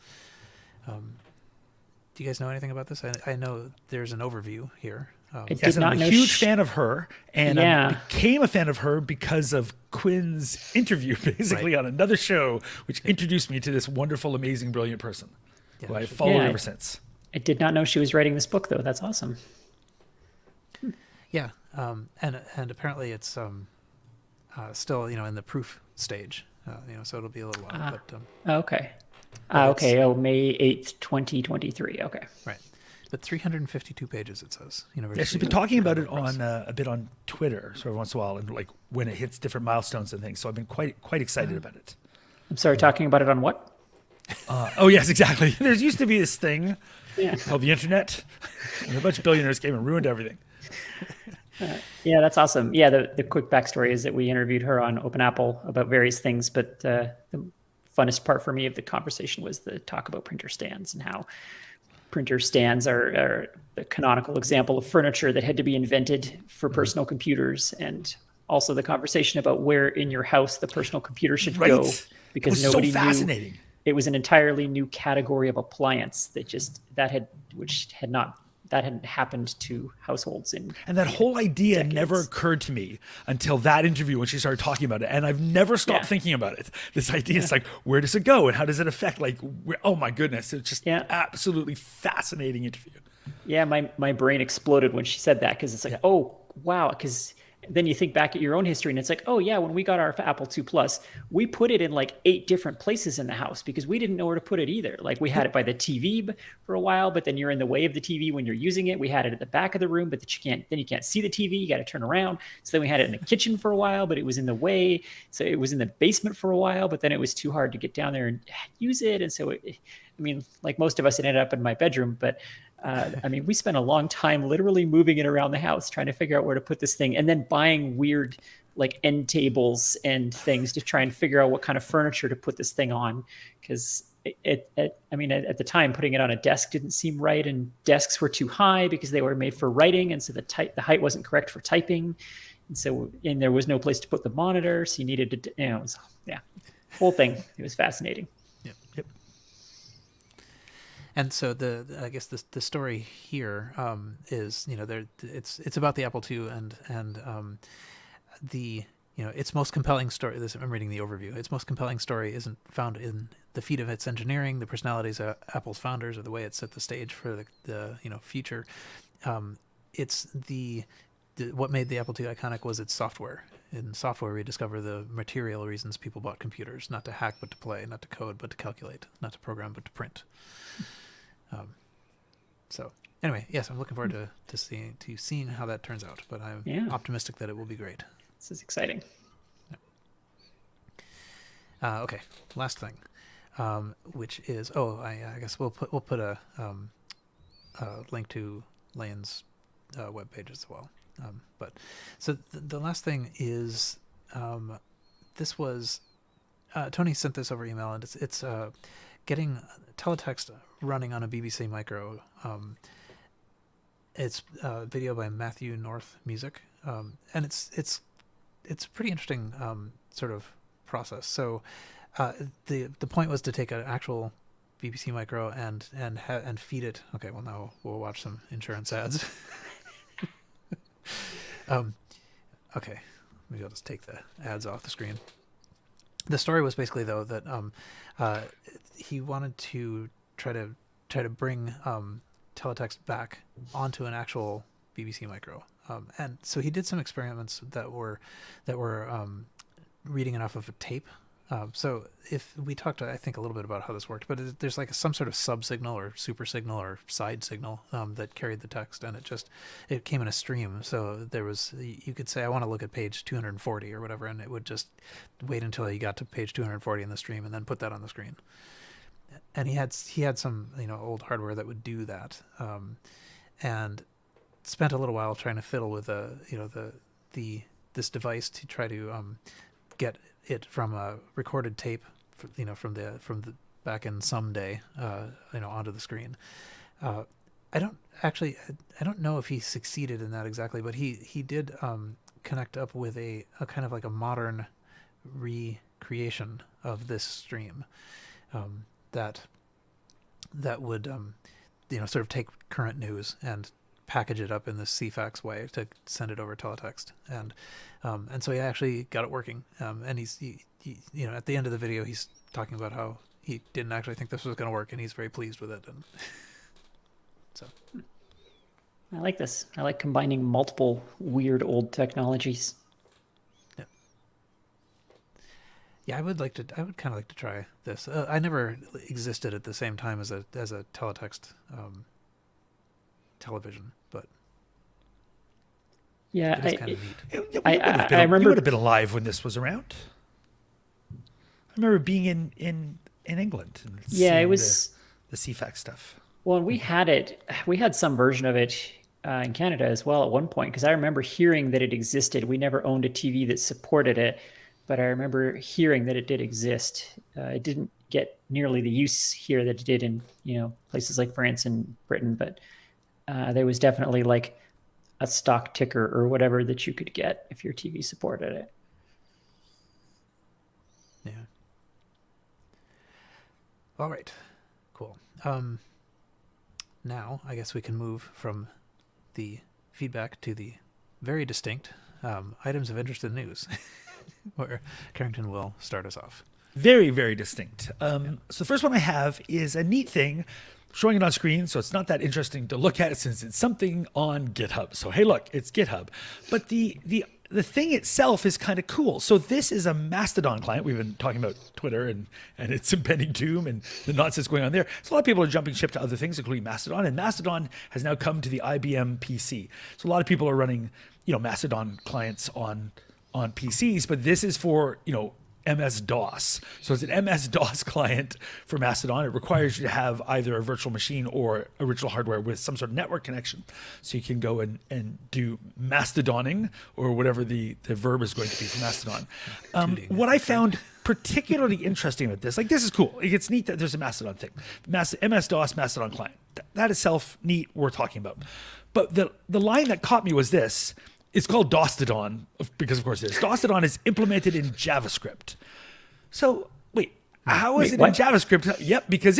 Do you guys know anything about this? I know there's an overview here. Yes, I'm a huge fan of her, and I became a fan of her because of Quinn's interview, basically, on another show, which introduced me to this wonderful, amazing, brilliant person who I've followed ever since. I did not know she was writing this book, though. That's awesome. Yeah, and apparently it's still in the proof stage, so it'll be a little while. Okay. Okay. May 8th, 2023. Okay. Right. But 352 pages, it says. Yeah, she's been talking about it on a bit on Twitter, so every once in a while, and like when it hits different milestones and things. So I've been quite excited about it. I'm sorry, talking about it on what? Oh yes, exactly. There used to be this thing called the internet, and a bunch of billionaires came and ruined everything. Yeah, that's awesome. Yeah, the quick backstory is that we interviewed her on Open Apple about various things, but the funnest part for me of the conversation was the talk about printer stands and how printer stands are the canonical example of furniture that had to be invented for personal computers, and also the conversation about where in your house the personal computer should go, because nobody knew. It was an entirely new category of appliance that hadn't happened to households in. And that whole idea decades. Never occurred to me until that interview when she started talking about it. And I've never stopped thinking about it. This idea is like, where does it go? And how does it affect? Like, oh my goodness. It's just absolutely fascinating interview. Yeah. My brain exploded when she said that. Cause it's like, oh wow. Cause then you think back at your own history and it's like, oh yeah, when we got our Apple II Plus, we put it in like 8 different places in the house because we didn't know where to put it either. Like we had it by the TV for a while, but then you're in the way of the TV when you're using it. We had it at the back of the room, but you can't see the TV. You got to turn around. So then we had it in the kitchen for a while, but it was in the way. So it was in the basement for a while, but then it was too hard to get down there and use it. And so like most of us, it ended up in my bedroom, but we spent a long time literally moving it around the house, trying to figure out where to put this thing, and then buying weird like end tables and things to try and figure out what kind of furniture to put this thing on. Because at the time, putting it on a desk didn't seem right, and desks were too high because they were made for writing, and so the height wasn't correct for typing, and there was no place to put the monitor, so you needed to, whole thing. It was fascinating. Yep. And so I guess the story here is it's about the Apple II and its most compelling story. I'm reading the overview. Its most compelling story isn't found in the feat of its engineering, the personalities of Apple's founders, or the way it set the stage for the future. It's what made the Apple II iconic was its software. In software, we discover the material reasons people bought computers: not to hack but to play, not to code but to calculate, not to program but to print. So anyway, yes, I'm looking forward to seeing how that turns out, but I'm optimistic that it will be great. This is exciting. Okay, last thing, which is I guess we'll put a link to Lane's webpage as well. But so the last thing is this was Tony sent this over email, and it's getting teletext running on a BBC Micro. It's a video by Matthew North Music, and it's a pretty interesting sort of process. So the point was to take an actual BBC Micro and feed it. Okay, well now we'll watch some insurance ads. Okay, maybe I'll just take the ads off the screen. the story was basically though that he wanted to try to bring teletext back onto an actual BBC micro, and so he did some experiments that were reading enough of a tape. So if we talked, I think, a little bit about how this worked, but there's like some sort of sub signal or super signal or side signal that carried the text, and it came in a stream. So there was, you could say, I want to look at page 240 or whatever, and it would just wait until you got to page 240 in the stream and then put that on the screen. And he had some old hardware that would do that, and spent a little while trying to fiddle with this device to try to get it from a recorded tape, from the back in someday, onto the screen. I don't know if he succeeded in that exactly, but he did connect up with a kind of like a modern recreation of this stream, that would sort of take current news and package it up in this CFAX way to send it over teletext, and so he actually got it working. And he at the end of the video, he's talking about how he didn't actually think this was going to work, and he's very pleased with it. And so, I like this. I like combining multiple weird old technologies. Yeah, I would kind of like to try this. I never existed at the same time as a teletext television, but yeah, it is kind of neat. I remember you would have been alive when this was around. I remember being in England. And it was the CFAX stuff. Well, we had some version of it in Canada as well at one point, because I remember hearing that it existed. We never owned a TV that supported it, but I remember hearing that it did exist. It didn't get nearly the use here that it did in places like France and Britain, but there was definitely like a stock ticker or whatever that you could get if your TV supported it. Yeah. All right. Cool. Now I guess we can move from the feedback to the very distinct items of interest in news, where Carrington will start us off. Very, very distinct. So the first one I have is a neat thing, showing it on screen, so it's not that interesting to look at since it's something on GitHub. So hey, look, it's GitHub. But the thing itself is kind of cool. So this is a Mastodon client. We've been talking about Twitter and its impending doom and the nonsense going on there. So a lot of people are jumping ship to other things, including Mastodon. And Mastodon has now come to the IBM PC. So a lot of people are running, Mastodon clients on PCs, but this is for, MS-DOS. So it's an MS-DOS client for Mastodon. It requires you to have either a virtual machine or original hardware with some sort of network connection. So you can go and do Mastodoning, or whatever the verb is going to be for Mastodon. What I found particularly interesting about this, this is cool. It's neat that there's a Mastodon thing. MS-DOS Mastodon client. That itself, neat, we're talking about. But the line that caught me was this. It's called Dostodon, because of course it is. Dostodon is implemented in JavaScript. So, how is it what? in JavaScript? Yep, because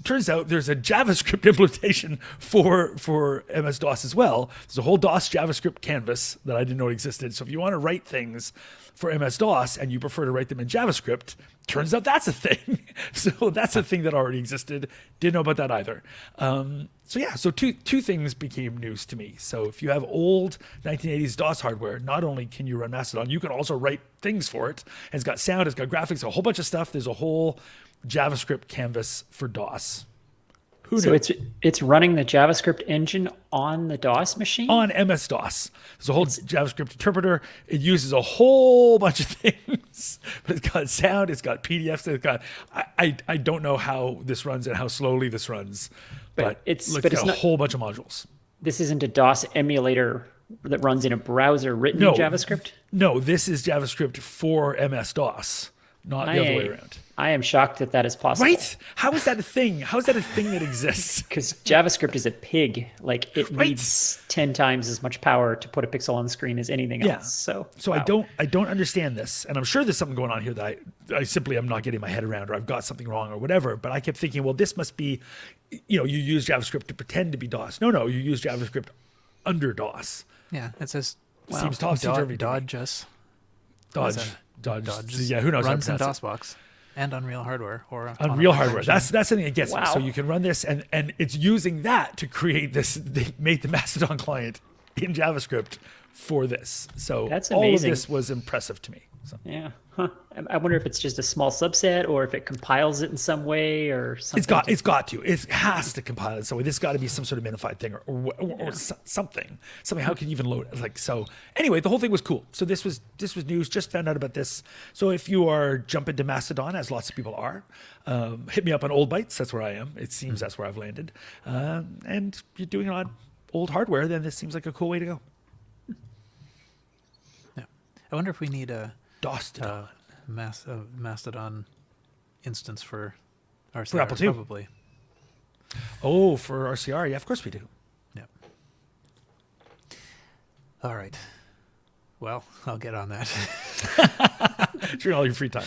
turns out there's a JavaScript implementation for MS-DOS as well. There's a whole DOS JavaScript canvas that I didn't know existed. So if you want to write things for MS-DOS and you prefer to write them in JavaScript, turns out that's a thing. So that's a thing that already existed. Didn't know about that either. So two things became news to me. So if you have old 1980s DOS hardware, not only can you run Mastodon, you can also write things for it. It's got sound, it's got graphics, a whole bunch of stuff. There's a whole JavaScript canvas for DOS. Who knew? So it's running the JavaScript engine on the DOS machine? On MS-DOS. There's a whole JavaScript interpreter. It uses a whole bunch of things, but it's got sound, it's got PDFs, it's got, I don't know how this runs and how slowly this runs, but it's got a whole bunch of modules. This isn't a DOS emulator that runs in a browser written in JavaScript? No, this is JavaScript for MS-DOS, not the other way around. I am shocked that is possible. Right? How is that a thing? How is that a thing that exists? Because JavaScript is a pig. It needs 10 times as much power to put a pixel on the screen as anything else. So wow. I don't understand this, and I'm sure there's something going on here that I simply am not getting my head around, or I've got something wrong, or whatever. But I kept thinking, well, this must be, you use JavaScript to pretend to be DOS. No, you use JavaScript under DOS. Yeah, it says seems topsy-turvy. Dodge us. Dodge. Dodge. Yeah, who knows? Runs how in to pronounce it. DOSBox and Unreal hardware or Unreal hardware. That's the thing that gets me. Wow. So you can run this, and it's using that to create this. They made the Mastodon client in JavaScript for this. So That's all of amazing. this was impressive to me. So. Yeah. Huh. I wonder if it's just a small subset or if it compiles it in some way or something. It's got to. It has to compile it. So this got to be some sort of minified thing or something. How can you even load it? Like so. Anyway, the whole thing was cool. So this was news. Just found out about this. So if you are jumping to Mastodon, as lots of people are, hit me up on Old Bytes. That's where I am. It seems that's where I've landed. And you're doing it on old hardware, then this seems like a cool way to go. Yeah. I wonder if we need a Mastodon. Mastodon instance for RCR. For Apple II? Probably. Oh, for RCR, yeah, of course we do. Yeah. All right. Well, I'll get on that. During all your free time.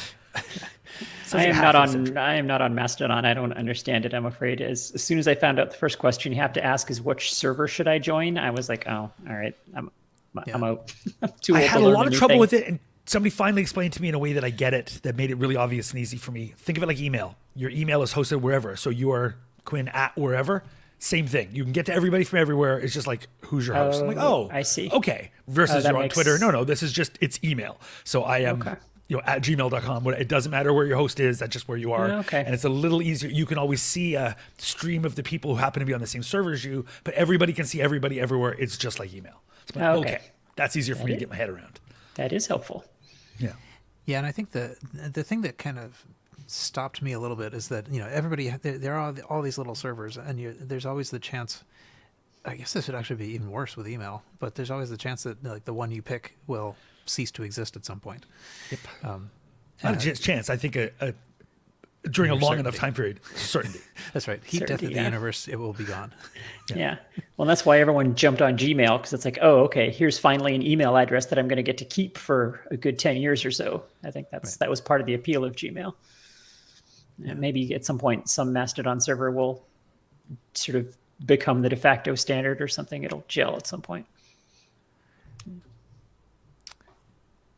I am not on Mastodon. I don't understand it, I'm afraid. As soon as I found out the first question you have to ask is which server should I join, I was like, oh, all right, I'm out. I'm too old I had to a learn lot of new trouble thing. with it, and somebody finally explained to me in a way that I get it, that made it really obvious and easy for me. Think of it like email. Your email is hosted wherever. So you are Quinn at wherever. Same thing. You can get to everybody from everywhere. It's just like, who's your host? I'm like, oh, I see. Okay. Versus that you're on makes- Twitter. No, this is just, it's email. So I am, Okay. at gmail.com. It doesn't matter where your host is. That's just where you are. Okay. And it's a little easier. You can always see a stream of the people who happen to be on the same server as you, but everybody can see everybody everywhere. It's just like email. So I'm like, Okay. okay. That's easier for me to get my head around. That is helpful. Yeah. Yeah, and I think the thing that kind of stopped me a little bit is that everybody there are all these little servers, and there's always the chance. I guess this would actually be even worse with email, but there's always the chance that like the one you pick will cease to exist at some point. Yep. Not a chance. I think during a long enough time period, certainty. That's right. Heat death of Certainty, the yeah. universe, it will be gone. Yeah. Well, that's why everyone jumped on Gmail, because it's like, oh, okay, here's finally an email address that I'm going to get to keep for a good 10 years or so. I think that was part of the appeal of Gmail. And maybe at some point, some Mastodon server will sort of become the de facto standard or something. It'll gel at some point.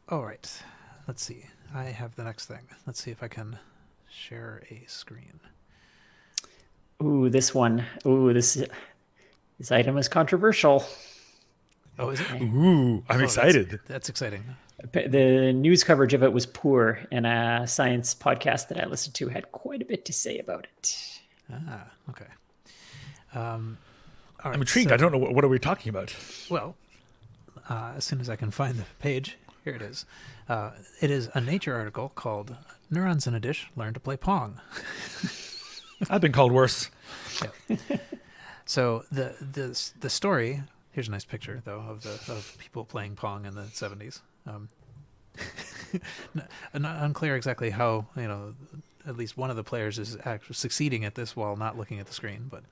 All right. Let's see. I have the next thing. Let's see if I can share a screen. Ooh, this one. Ooh, this item is controversial. Oh, is it? Ooh, I'm excited. That's exciting. The news coverage of it was poor, and a science podcast that I listened to had quite a bit to say about it. Ah, okay. All right, I'm intrigued. so- I don't know what are we talking about. Well, as soon as I can find the page, here it is. It is a Nature article called "Neurons in a Dish Learn to Play Pong." I've been called worse. So the story. Here's a nice picture though of people playing Pong in the 70s. Not unclear exactly how at least one of the players is actually succeeding at this while not looking at the screen, but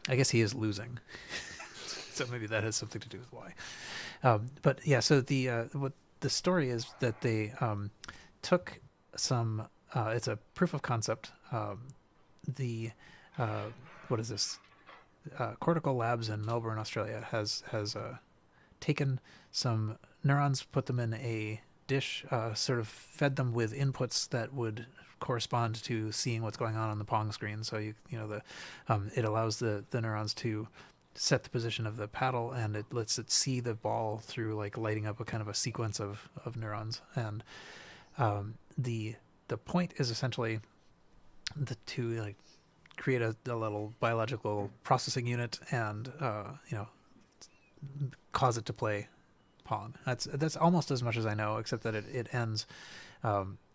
I guess he is losing. So maybe that has something to do with why. But yeah, so what the story is that they took some. It's a proof of concept. What is this? Cortical Labs in Melbourne, Australia, has taken some neurons, put them in a dish, sort of fed them with inputs that would correspond to seeing what's going on the Pong screen. So it allows the neurons to set the position of the paddle, and it lets it see the ball through like lighting up a kind of a sequence of neurons. And the point is essentially to like create a little biological processing unit and cause it to play Pong. That's almost as much as I know, except that it ends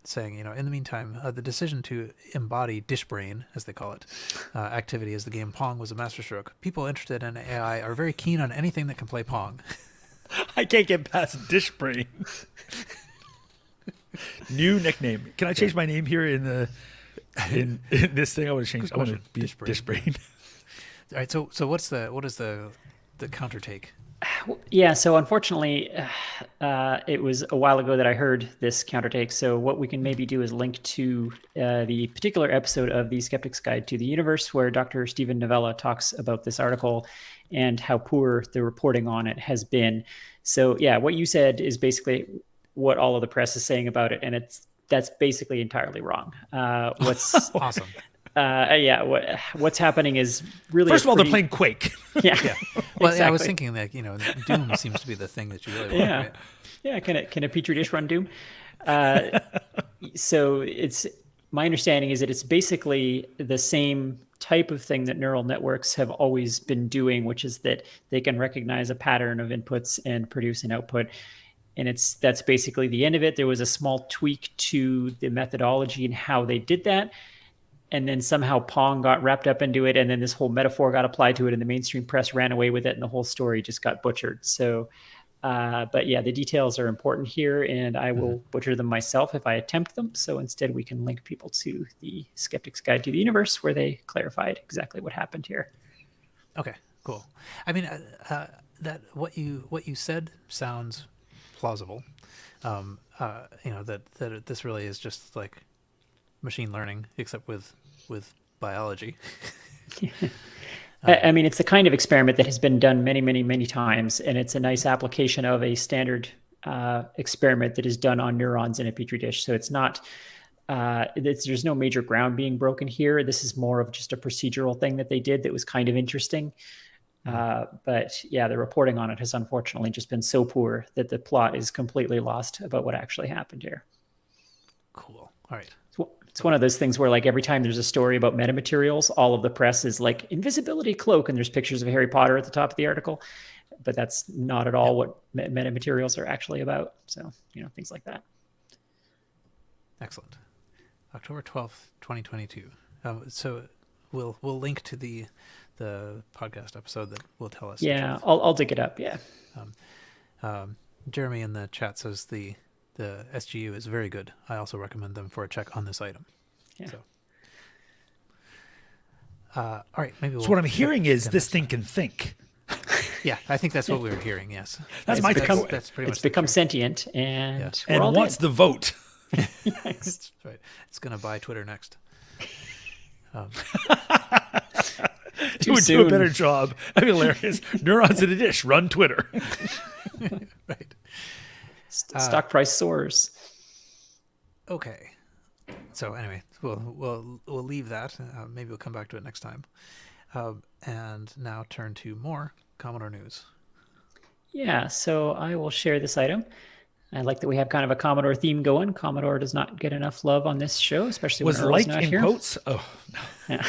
saying, in the meantime, the decision to embody dish brain, as they call it, activity as the game Pong was a masterstroke. People interested in AI are very keen on anything that can play Pong. I can't get past Dish Brain. New nickname. Can I change my name here in this thing? I want to change. I want to be Dish Brain. All right. So what is the counter take? Yeah, so unfortunately, it was a while ago that I heard this countertake. So what we can maybe do is link to the particular episode of the Skeptic's Guide to the Universe, where Dr. Stephen Novella talks about this article and how poor the reporting on it has been. So yeah, what you said is basically what all of the press is saying about it, and that's basically entirely wrong. What's Awesome. What's happening is really First of all, they're playing Quake. Yeah. Well, exactly. yeah, I was thinking that Doom seems to be the thing that you really want. Right? Yeah. Can a petri dish run Doom? So it's my understanding is that it's basically the same type of thing that neural networks have always been doing, which is that they can recognize a pattern of inputs and produce an output. And that's basically the end of it. There was a small tweak to the methodology and how they did that. And then somehow Pong got wrapped up into it. And then this whole metaphor got applied to it, and the mainstream press ran away with it, and the whole story just got butchered. So, but yeah, the details are important here, and I will butcher them myself if I attempt them. So instead, we can link people to the Skeptic's Guide to the Universe, where they clarified exactly what happened here. Okay, cool. I mean, that what you said sounds plausible. That this really is just like machine learning, except with biology. I mean, it's the kind of experiment that has been done many, many, many times, and it's a nice application of a standard experiment that is done on neurons in a petri dish. So it's not, there's no major ground being broken here. This is more of just a procedural thing that they did that was kind of interesting. But yeah, the reporting on it has unfortunately just been so poor that the plot is completely lost about what actually happened here. Cool. All right. It's one of those things where, like, every time there's a story about metamaterials, all of the press is like invisibility cloak, and there's pictures of Harry Potter at the top of the article, but that's not at all what metamaterials are actually about. So, things like that. Excellent. October 12th, 2022. So we'll link to the podcast episode that will tell us. Yeah, I'll dig it up. Yeah. Jeremy in the chat says the SGU is very good. I also recommend them for a check on this item. Yeah. So, all right, maybe. So what I'm hearing is this thing can think. Yeah, I think that's what we were hearing. Yes, that's pretty it's much become sentient and and wants the vote. That's right. It's gonna buy Twitter next. It would do a better job. That'd be hilarious. Neurons in a dish. Run Twitter. Right. Stock price soars. Okay. So anyway, we'll leave that. Maybe we'll come back to it next time. And now turn to more Commodore news. Yeah, so I will share this item. I like that we have kind of a Commodore theme going. Commodore does not get enough love on this show, especially when Earl's not here. Quotes? Oh, no. Yeah.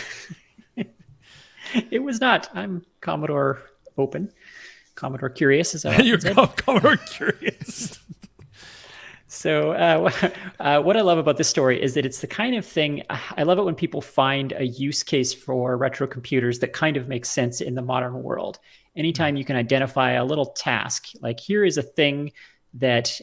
It was not. I'm Commodore open. Commodore curious, as I often You're said. Commodore curious. So what I love about this story is that it's the kind of thing, I love it when people find a use case for retro computers that kind of makes sense in the modern world. Anytime you can identify a little task, like here is a thing that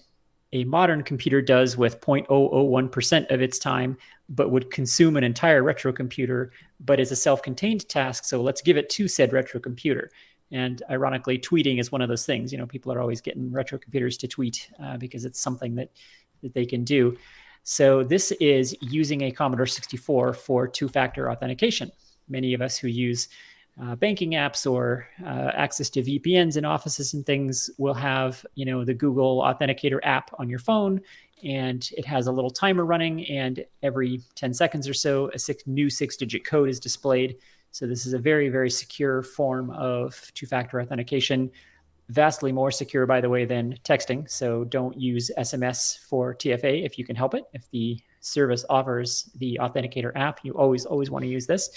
a modern computer does with 0.001% of its time, but would consume an entire retro computer, but is a self-contained task. So let's give it to said retro computer. And ironically, tweeting is one of those things. People are always getting retro computers to tweet because it's something that they can do. So this is using a Commodore 64 for two-factor authentication. Many of us who use banking apps or access to VPNs in offices and things will have, the Google Authenticator app on your phone, and it has a little timer running, and every 10 seconds or so, a new six-digit code is displayed. So this is a very, very secure form of two-factor authentication, vastly more secure, by the way, than texting. So don't use SMS for TFA if you can help it. If the service offers the Authenticator app, you always want to use this.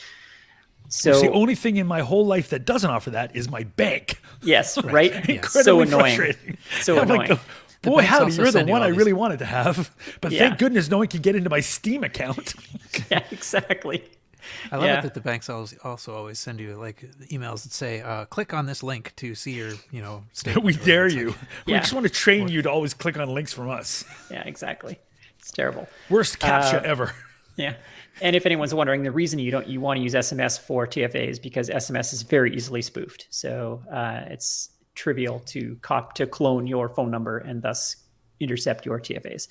So the only thing in my whole life that doesn't offer that is my bank. Yes, right? Yes. So annoying. Frustrating. So I'm annoying. like, boy, howdy, also you're the send you one all I these- really wanted to have. But Yeah. thank goodness no one can get into my Steam account. Yeah, exactly. I love Yeah. it that the banks also always send you like emails that say, click on this link to see your, statement. We or dare it's you. like- We Yeah. just want to train you to always click on links from us. Yeah, exactly. It's terrible. Worst CAPTCHA ever. Yeah. And if anyone's wondering, the reason you want to use SMS for TFA is because SMS is very easily spoofed. So it's trivial to clone your phone number and thus intercept your TFAs.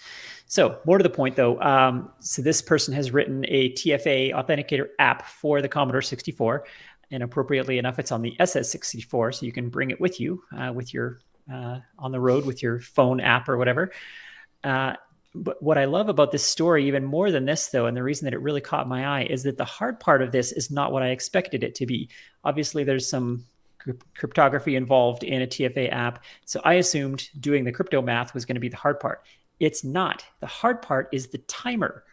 So more to the point, though, so this person has written a TFA authenticator app for the Commodore 64, and appropriately enough, it's on the SS64, so you can bring it with you with your on the road with your phone app or whatever. But what I love about this story, even more than this, though, and the reason that it really caught my eye, is that the hard part of this is not what I expected it to be. Obviously, there's some cryptography involved in a TFA app, so I assumed doing the crypto math was going to be the hard part. It's not. The hard part is the timer.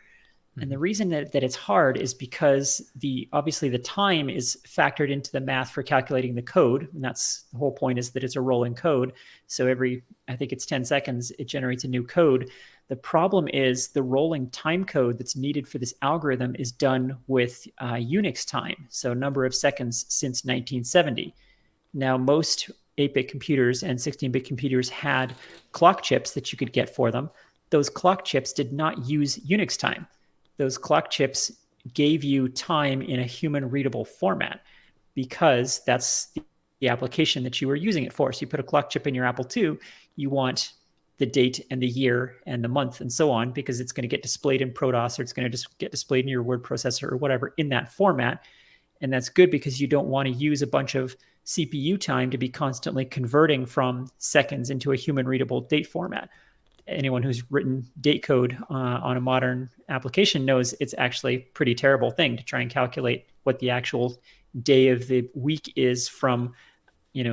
And the reason that it's hard is because obviously the time is factored into the math for calculating the code. And that's the whole point, is that it's a rolling code. So every, I think it's 10 seconds, it generates a new code. The problem is the rolling time code that's needed for this algorithm is done with Unix time. So number of seconds since 1970. Now, most 8-bit computers and 16-bit computers had clock chips that you could get for them. Those clock chips did not use Unix time. Those clock chips gave you time in a human readable format because that's the application that you were using it for. So you put a clock chip in your Apple II, you want the date and the year and the month and so on, because it's going to get displayed in Protos, or it's going to just get displayed in your word processor or whatever in that format. And that's good because you don't want to use a bunch of CPU time to be constantly converting from seconds into a human readable date format. Anyone who's written date code on a modern application knows it's actually a pretty terrible thing to try and calculate what the actual day of the week is from,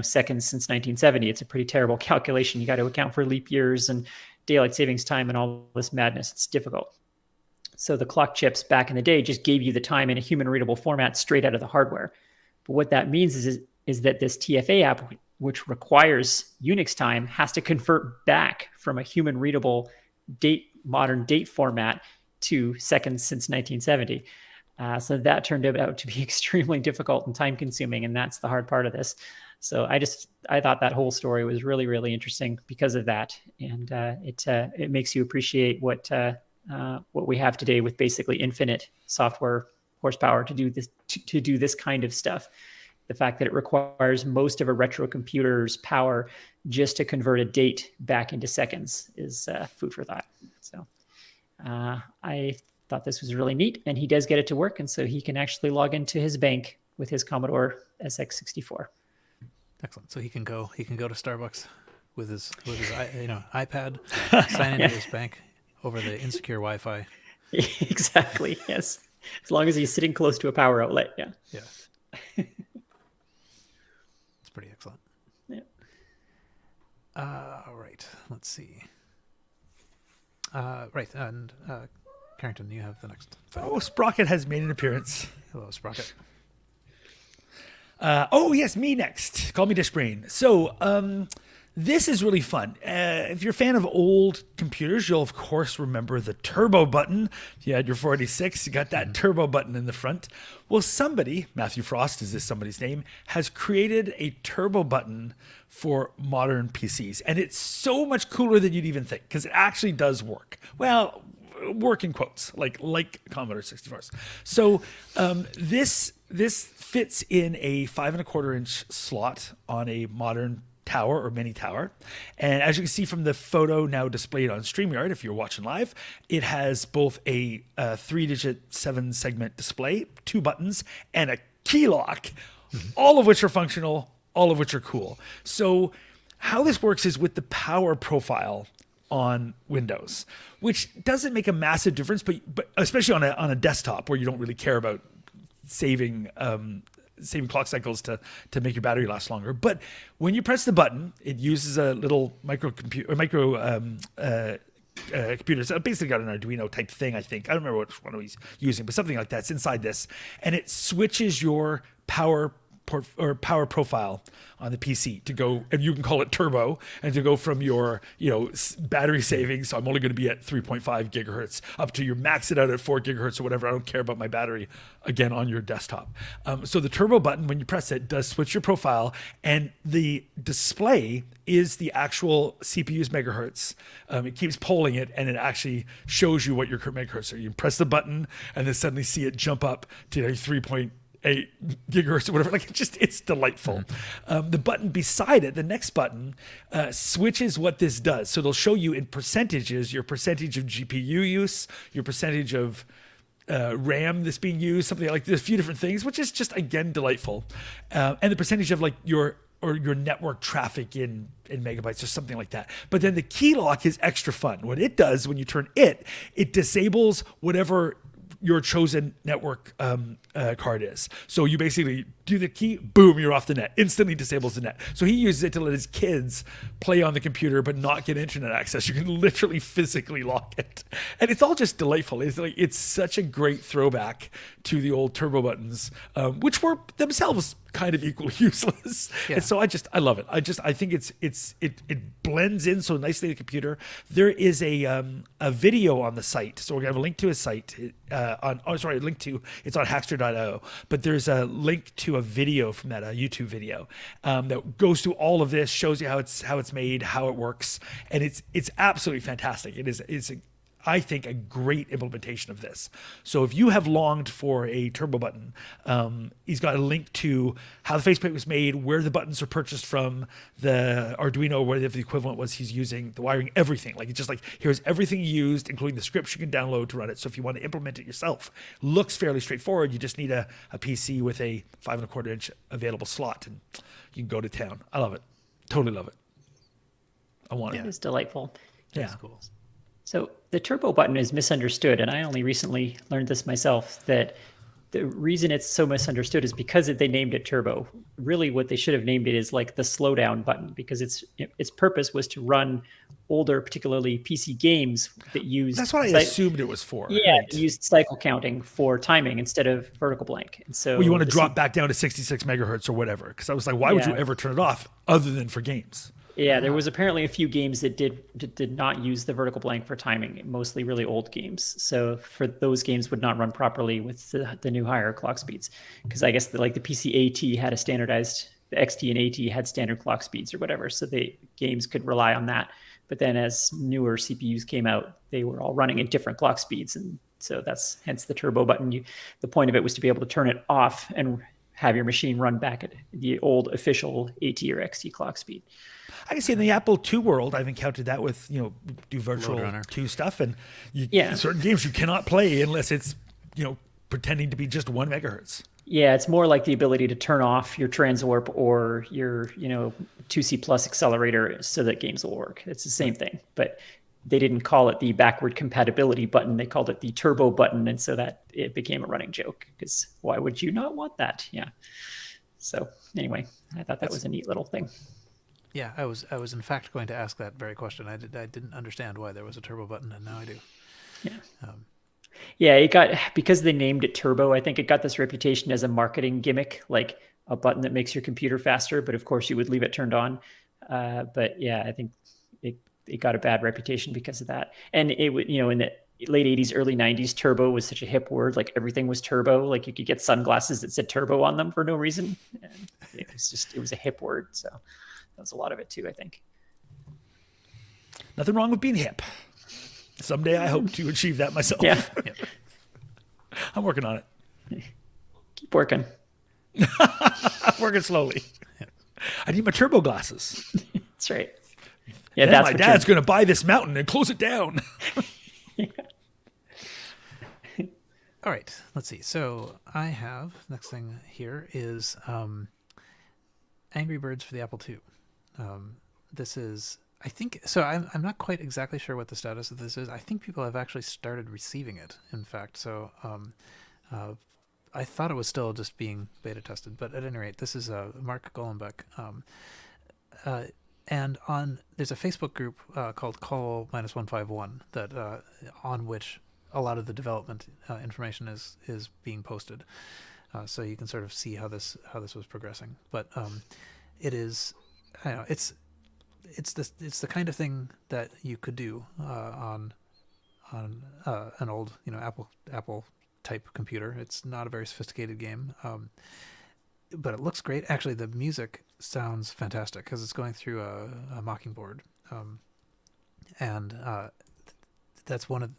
seconds since 1970. It's a pretty terrible calculation. You got to account for leap years and daylight savings time and all this madness. It's difficult. So the clock chips back in the day just gave you the time in a human readable format straight out of the hardware. But what that means is that this TFA app, which requires Unix time, has to convert back from a human readable modern date format to seconds since 1970. So that turned out to be extremely difficult and time consuming. And that's the hard part of this. So I thought that whole story was really, really interesting because of that. And it makes you appreciate what we have today with basically infinite software horsepower to do this kind of stuff. The fact that it requires most of a retrocomputer's power just to convert a date back into seconds is food for thought. So I thought this was really neat, and he does get it to work, and so he can actually log into his bank with his Commodore SX64. Excellent. So he can go to Starbucks with his iPad, sign into his bank over the insecure Wi-Fi. Exactly. Yes. As long as he's sitting close to a power outlet. Yeah. Yeah. Pretty excellent. Yeah. All right. Let's see. Right. And Carrington, you have the next thing. Oh, Sprocket has made an appearance. Hello, Sprocket. Yes, me next. Call me Dishbrain. So, this is really fun. If you're a fan of old computers, you'll of course remember the turbo button. You had your 486, you got that turbo button in the front. Well, somebody, Matthew Frost is this somebody's name, has created a turbo button for modern PCs. And it's so much cooler than you'd even think, because it actually does work. Well, work in quotes, like Commodore 64s. So this fits in a 5.25-inch slot on a modern tower or mini tower. And as you can see from the photo now displayed on StreamYard, if you're watching live, it has both a 3-digit 7-segment display, 2 buttons, and a key lock, all of which are functional, all of which are cool. So how this works is with the power profile on Windows, which doesn't make a massive difference, but especially on a desktop where you don't really care about saving clock cycles to make your battery last longer. But when you press the button, it uses a little computer. So basically got an Arduino type thing, I think. I don't remember which one he's using, but something like that's inside this. And it switches your power profile on the PC to go, and you can call it turbo, and to go from your battery savings, so I'm only going to be at 3.5 gigahertz, up to your max it out at 4 gigahertz or whatever. I don't care about my battery, again, on your desktop. So the turbo button, when you press it, does switch your profile, and the display is the actual CPU's megahertz. It keeps polling it, and it actually shows you what your current megahertz are. You press the button and then suddenly see it jump up to 3.8 gigahertz or whatever. It's delightful. The button beside it, the next button, switches what this does. So they'll show you in percentages your percentage of GPU use, your percentage of RAM that's being used, something like there's a few different things, which is just, again, delightful. And the percentage of your your network traffic in megabytes or something like that. But then the key lock is extra fun. What it does when you turn it disables whatever your chosen network card is. So you basically do the key, boom, you're off the net. Instantly disables the net. So he uses it to let his kids play on the computer but not get internet access. You can literally physically lock it. And it's all just delightful. It's such a great throwback to the old turbo buttons, which were themselves kind of equally useless. Yeah. And so I love it. I think it blends in so nicely to the computer. There is a video on the site. So we're gonna have a link to his site it's on Hackster.io, but there's a link to a video from that YouTube video that goes through all of this, shows you how it's made, how it works, and it's absolutely fantastic. It's I think a great implementation of this. So if you have longed for a turbo button, he's got a link to how the faceplate was made, where the buttons are purchased from, the Arduino, whatever the equivalent was he's using, the wiring, everything. It's just here's everything used, including the scripts you can download to run it. So if you want to implement it yourself, looks fairly straightforward. You just need a PC with a 5.25 inch available slot, and you can go to town. I love it. Totally love it. I want it. It is delightful. Yeah. That's cool. So the turbo button is misunderstood, and I only recently learned this myself, that the reason it's so misunderstood is because they named it turbo. Really what they should have named it is the slowdown button, because its purpose was to run older, particularly PC games that used... That's what I assumed it was for. Yeah, right? it used cycle counting for timing instead of vertical blank. And so you want to drop back down to 66 megahertz or whatever, because I was like, why would you ever turn it off other than for games? Yeah, there was apparently a few games that did not use the vertical blank for timing, mostly really old games. So for those games would not run properly with the new higher clock speeds, because I guess the PC AT had a standardized, the XT and AT had standard clock speeds or whatever, so the games could rely on that. But then as newer CPUs came out, they were all running at different clock speeds, and so that's hence the turbo button. The point of it was to be able to turn it off and have your machine run back at the old official AT or XT clock speed. I can see in the Apple II world, I've encountered that with, do virtual 2 stuff, and certain games you cannot play unless it's, pretending to be just 1 megahertz. Yeah, it's more like the ability to turn off your transwarp or your, 2C plus accelerator so that games will work. It's the same thing, but they didn't call it the backward compatibility button. They called it the turbo button, and so that it became a running joke, because why would you not want that? Yeah. So anyway, I thought that was a neat little thing. Yeah, I was in fact going to ask that very question. I didn't understand why there was a turbo button, and now I do. Yeah. It because they named it turbo, I think it got this reputation as a marketing gimmick, like a button that makes your computer faster, but of course you would leave it turned on. But yeah, I think it got a bad reputation because of that. And it would, in the late 80s, early 90s, turbo was such a hip word. Everything was turbo. You could get sunglasses that said turbo on them for no reason. And it was a hip word. So that's a lot of it too, I think. Nothing wrong with being hip. Someday I hope to achieve that myself. Yeah. I'm working on it. Keep working. I'm working slowly. I need my turbo glasses. That's right. Yeah, then that's my dad's going to buy this mountain and close it down. All right, let's see. So I have, next thing here is Angry Birds for the Apple II. This is, I think, so I'm not quite exactly sure what the status of this is. I think people have actually started receiving it, in fact. So I thought it was still just being beta tested, but at any rate, this is Mark Gollenbeck. And there's a Facebook group called Call-151 that on which a lot of the development information is being posted. So you can sort of see how this was progressing. But it is, I don't know, it's the kind of thing that you could do on an old Apple type computer. It's not a very sophisticated game, but it looks great. Actually, the music sounds fantastic because it's going through a Mockingbird, and that's one of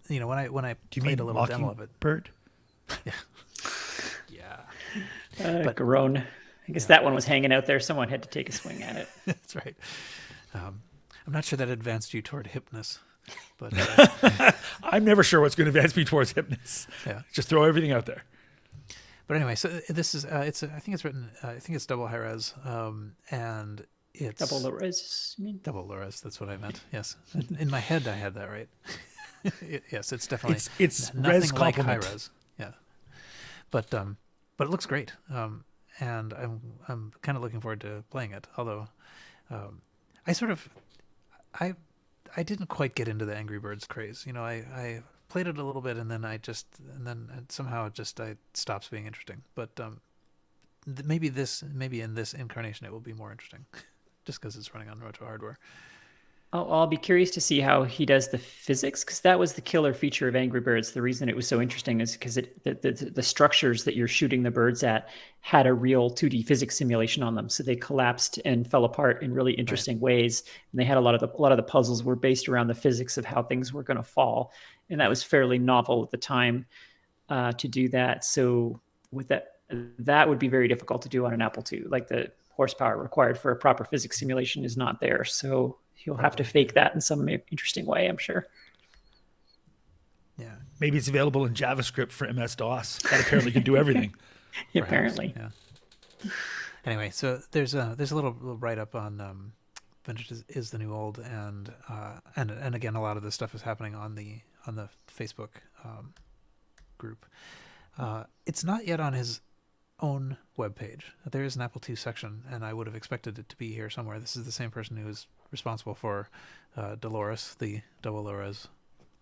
when I played a little demo of it. Bird. But Garone. I guess that one was hanging out there. Someone had to take a swing at it. That's right. I'm not sure that advanced you toward hipness, but I'm never sure what's going to advance me towards hipness. Yeah. Just throw everything out there. But anyway, so this is it's I think it's written I think it's double high res, and it's Double low res, you mean? double low res. That's what I meant. Yes, in my head I had that right. Yes, it's definitely It's nothing res like high complement. res. Yeah, but it looks great. And I'm kind of looking forward to playing it. Although, I sort of I didn't quite get into the Angry Birds craze. You know, I played it a little bit and then somehow it stops being interesting. But maybe in this incarnation it will be more interesting, just because it's running on retro hardware. I'll be curious to see how he does the physics, because that was the killer feature of Angry Birds. The reason it was so interesting is because the structures that you're shooting the birds at had a real 2D physics simulation on them, so they collapsed and fell apart in really interesting ways. And they had a lot of the puzzles were based around the physics of how things were going to fall, and that was fairly novel at the time to do that. So with that would be very difficult to do on an Apple II. Like the horsepower required for a proper physics simulation is not there. So he'll have to fake that in some interesting way, I'm sure. Yeah. Maybe it's available in JavaScript for MS-DOS. That apparently can do everything. Apparently. Yeah. Anyway, so there's a little write up on Vintage is the New Old, and again, a lot of this stuff is happening on the Facebook group. It's not yet on his own webpage. There is an Apple II section, and I would have expected it to be here somewhere. This is the same person who is responsible for Dolores, the double low res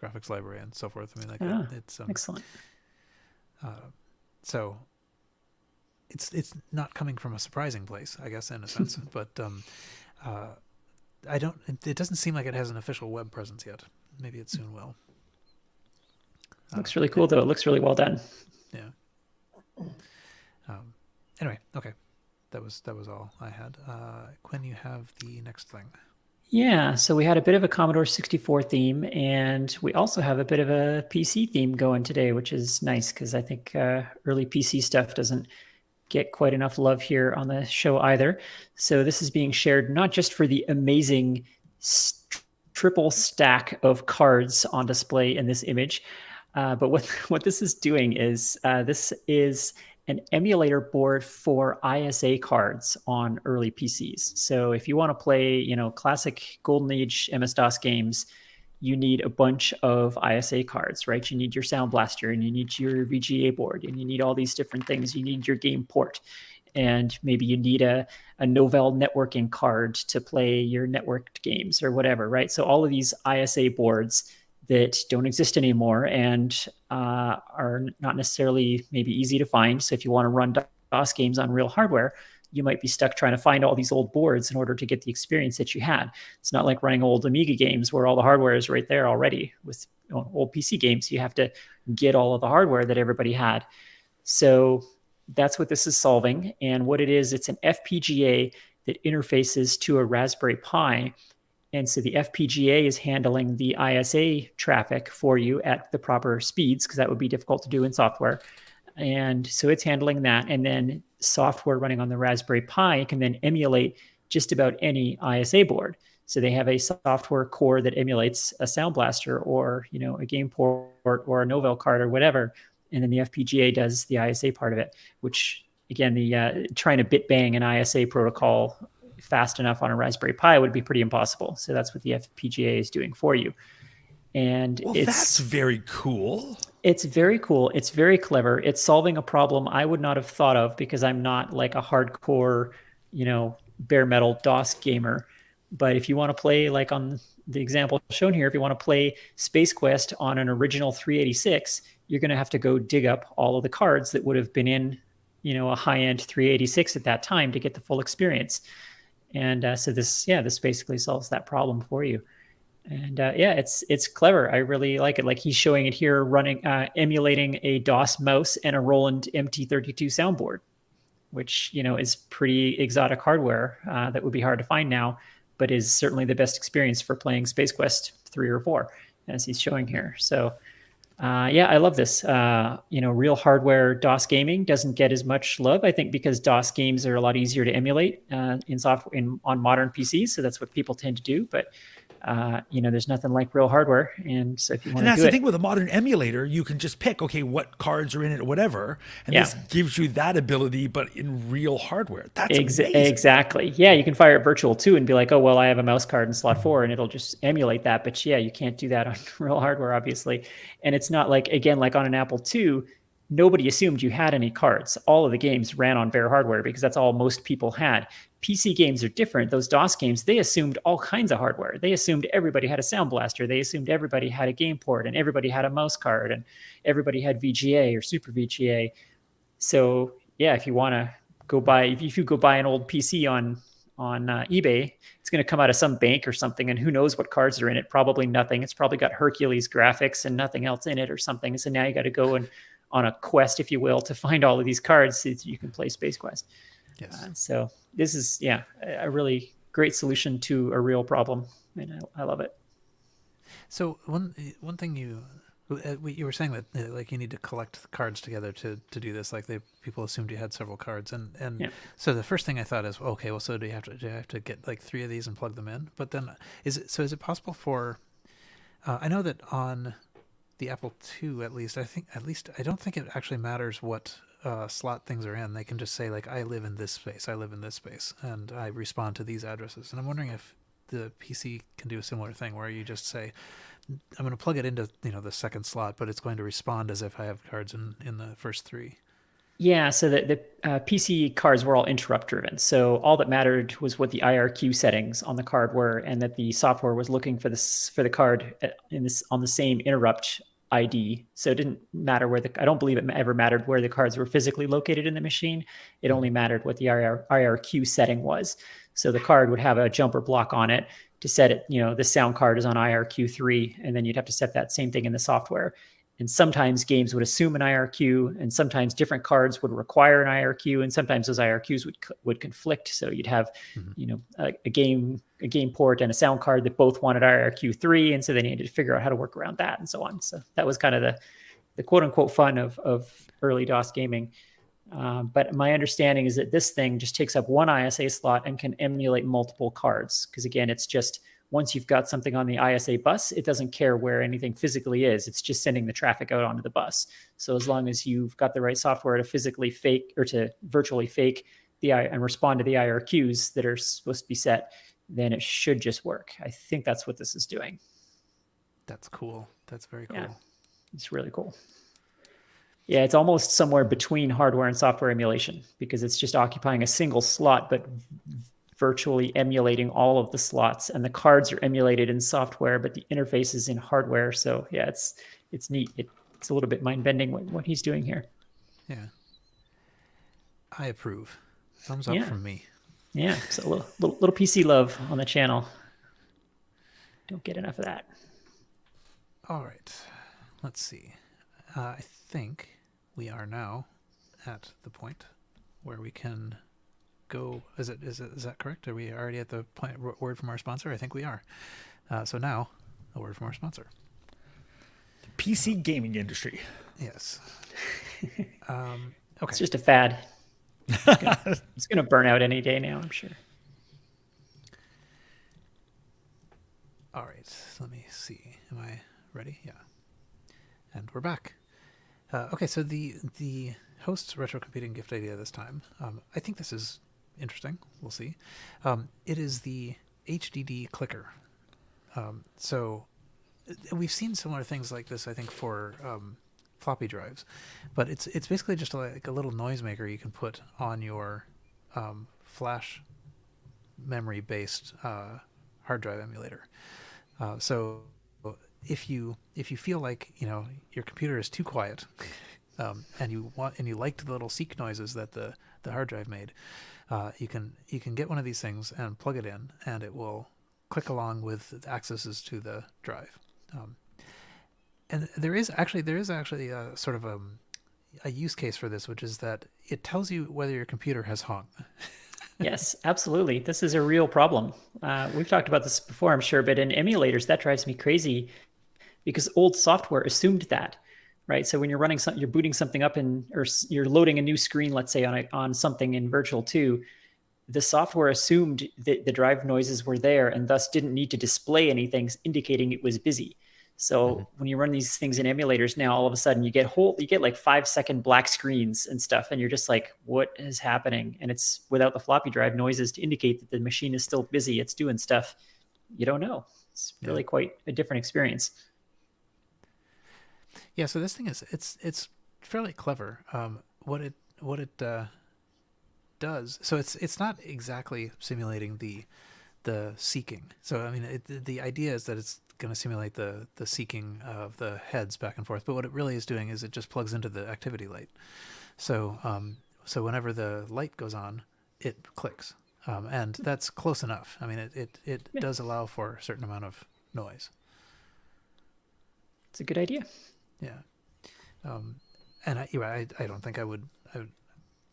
graphics library, and so forth. I mean, it's excellent. So it's not coming from a surprising place, I guess, in a sense. But I don't. It doesn't seem like it has an official web presence yet. Maybe it soon will. Looks really cool, though. It looks really well done. Yeah. Anyway, okay, that was all I had. Quinn, you have the next thing. Yeah, so we had a bit of a Commodore 64 theme, and we also have a bit of a PC theme going today, which is nice because I think early PC stuff doesn't get quite enough love here on the show either. So this is being shared not just for the amazing triple stack of cards on display in this image, but what this is doing is this is an emulator board for ISA cards on early PCs. So if you want to play, classic Golden Age MS-DOS games, you need a bunch of ISA cards, right? You need your Sound Blaster, and you need your VGA board, and you need all these different things. You need your game port, and maybe you need a Novell networking card to play your networked games or whatever, right? So all of these ISA boards that don't exist anymore and are not necessarily maybe easy to find. So if you want to run DOS games on real hardware, you might be stuck trying to find all these old boards in order to get the experience that you had. It's not like running old Amiga games where all the hardware is right there already. With old PC games, you have to get all of the hardware that everybody had. So that's what this is solving. And what it is, it's an FPGA that interfaces to a Raspberry Pi. And so the FPGA is handling the ISA traffic for you at the proper speeds, because that would be difficult to do in software. And so it's handling that. And then software running on the Raspberry Pi can then emulate just about any ISA board. So they have a software core that emulates a Sound Blaster or, a game port or a Novell card or whatever. And then the FPGA does the ISA part of it, which, again, the trying to bit bang an ISA protocol fast enough on a Raspberry Pi would be pretty impossible. So that's what the FPGA is doing for you. And that's very cool. It's very cool. It's very clever. It's solving a problem I would not have thought of because I'm not like a hardcore, bare metal DOS gamer. But if you want to play, like on the example shown here, if you want to play Space Quest on an original 386, you're going to have to go dig up all of the cards that would have been in, a high-end 386 at that time to get the full experience. And so this basically solves that problem for you. And it's clever. I really like it. Like he's showing it here running, emulating a DOS mouse and a Roland MT32 soundboard, which, is pretty exotic hardware that would be hard to find now, but is certainly the best experience for playing Space Quest 3 or 4, as he's showing here. So I love this. Real hardware DOS gaming doesn't get as much love, I think, because DOS games are a lot easier to emulate on modern PCs. So that's what people tend to do. But there's nothing like real hardware. And so if you want And to that's do the it, thing with a modern emulator, you can just pick, okay, what cards are in it or whatever. And this gives you that ability, but in real hardware. That's amazing. Exactly. Yeah, you can fire it virtual too and be like, oh, well, I have a mouse card in slot 4 and it'll just emulate that. But yeah, you can't do that on real hardware, obviously. And it's not like, again, like on an Apple II, nobody assumed you had any cards. All of the games ran on bare hardware because that's all most people had. PC games are different. Those DOS games, they assumed all kinds of hardware. They assumed everybody had a sound blaster. They assumed everybody had a game port and everybody had a mouse card and everybody had VGA or Super VGA. So yeah, if you want to go buy, if you go buy an old PC on eBay, it's going to come out of some bank or something, and who knows what cards are in it? Probably nothing. It's probably got Hercules graphics and nothing else in it or something. So now you got to go and on a quest, if you will, to find all of these cards so you can play Space Quest. Yes. So this is a really great solution to a real problem, and I love it. So one thing you were saying that like you need to collect the cards together to do this. Like people assumed you had several cards, and so the first thing I thought is, okay, well, so do you have to get like 3 of these and plug them in? But then is it possible for? I know that on the Apple II, at least I don't think it actually matters what slot things are in. They can just say like, I live in this space, and I respond to these addresses. And I'm wondering if the PC can do a similar thing where you just say, I'm going to plug it into the second slot, but it's going to respond as if I have cards in the first 3. Yeah, so the PC cards were all interrupt driven. So all that mattered was what the IRQ settings on the card were, and that the software was looking for the card on the same interrupt ID. So it didn't matter I don't believe it ever mattered where the cards were physically located in the machine. It only mattered what the IRQ setting was. So the card would have a jumper block on it to set it, the sound card is on IRQ 3, and then you'd have to set that same thing in the software. And sometimes games would assume an IRQ, and sometimes different cards would require an IRQ, and sometimes those IRQs would conflict. So you'd have, a game port and a sound card that both wanted IRQ 3, and so they needed to figure out how to work around that and so on. So that was kind of the quote unquote fun of early DOS gaming. But my understanding is that this thing just takes up one ISA slot and can emulate multiple cards. Because again, it's just once you've got something on the ISA bus, it doesn't care where anything physically is. It's just sending the traffic out onto the bus. So as long as you've got the right software to physically fake or to virtually fake and respond to the IRQs that are supposed to be set, then it should just work. I think that's what this is doing. That's cool. That's very cool. Yeah, it's really cool. Yeah, it's almost somewhere between hardware and software emulation because it's just occupying a single slot, but virtually emulating all of the slots, and the cards are emulated in software, but the interface is in hardware. So yeah, it's neat. It's a little bit mind bending what he's doing here. Yeah, I approve. Thumbs up from me. Yeah, so a little PC love on the channel. Don't get enough of that. All right, let's see. I think we are now at the point where we can go. Is that correct? Are we already at the point? Word from our sponsor? I think we are. So now, a word from our sponsor. The PC gaming industry. Yes. Okay. It's just a fad. It's gonna burn out any day now, I'm sure. All right. Let me see. Am I ready? Yeah. And we're back. Okay. So the host's retrocomputing gift idea this time. I think this is interesting. We'll see. It is the HDD clicker. So we've seen similar things like this, I think, for floppy drives, but it's basically just like a little noisemaker you can put on your flash memory based hard drive emulator. So if you feel like your computer is too quiet, and you liked the little seek noises that the hard drive made, you can get one of these things and plug it in, and it will click along with accesses to the drive. And there is actually a sort of a use case for this, which is that it tells you whether your computer has hung. Yes, absolutely. This is a real problem. We've talked about this before, I'm sure, but in emulators, that drives me crazy because old software assumed that, right? So when you're running something, you're booting something up or you're loading a new screen, let's say on something in Virtual 2, the software assumed that the drive noises were there and thus didn't need to display anything indicating it was busy. So when you run these things in emulators now, all of a sudden you get like 5-second black screens and stuff, and you're just like, what is happening? And it's without the floppy drive noises to indicate that the machine is still busy, it's doing stuff. You don't know. It's really quite a different experience. Yeah, so this thing is it's fairly clever. What it does, so it's not exactly simulating the seeking. So I mean, the idea is that it's going to simulate the seeking of the heads back and forth. But what it really is doing is it just plugs into the activity light. So so whenever the light goes on, it clicks, and that's close enough. I mean, it does allow for a certain amount of noise. It's a good idea. Yeah, and I don't think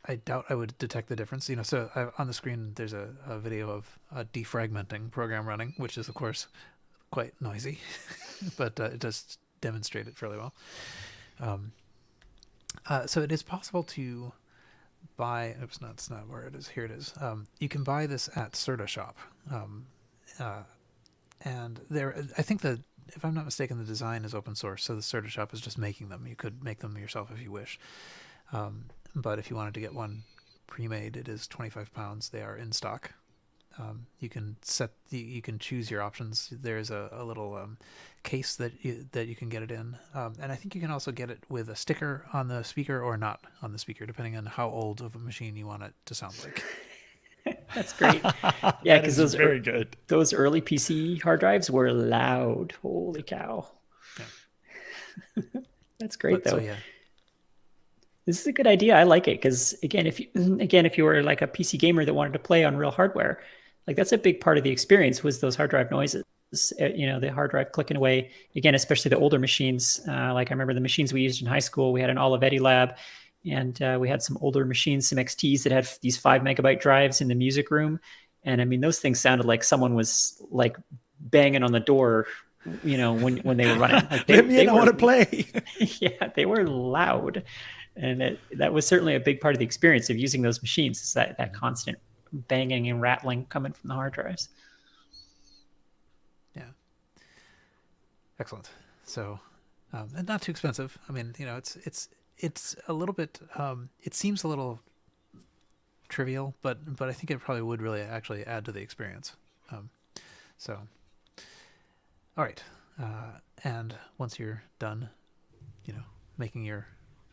I doubt I would detect the difference. So on the screen there's a video of a defragmenting program running, which is of course quite noisy, but it does demonstrate it fairly well. So it is possible to buy. Oops, no, it's not where it is. Here it is. You can buy this at Serta Shop, and I think that, if I'm not mistaken, the design is open source, so the Serta Shop is just making them. You could make them yourself if you wish. But if you wanted to get one pre-made, it is £25. They are in stock. You can choose your options. There's a little case that you can get it in, and I think you can also get it with a sticker on the speaker or not on the speaker, depending on how old of a machine you want it to sound like. That's great. Yeah, because those very good. Those early PC hard drives were loud. Holy cow! Yeah. That's great, though. So, yeah. This is a good idea. I like it because again, if you were like a PC gamer that wanted to play on real hardware, like that's a big part of the experience was those hard drive noises. The hard drive clicking away. Again, especially the older machines. Like I remember the machines we used in high school. We had an Olivetti lab, and we had some older machines, some XTs that had these 5 megabyte drives in the music room. And I mean, those things sounded like someone was like banging on the door, when they were running. Like I want to play. Yeah, they were loud. And that was certainly a big part of the experience of using those machines, is that constant banging and rattling coming from the hard drives. Yeah. Excellent. So, and not too expensive. I mean, it's a little bit, it seems a little trivial, but I think it probably would really actually add to the experience. So, all right. And once you're done, making your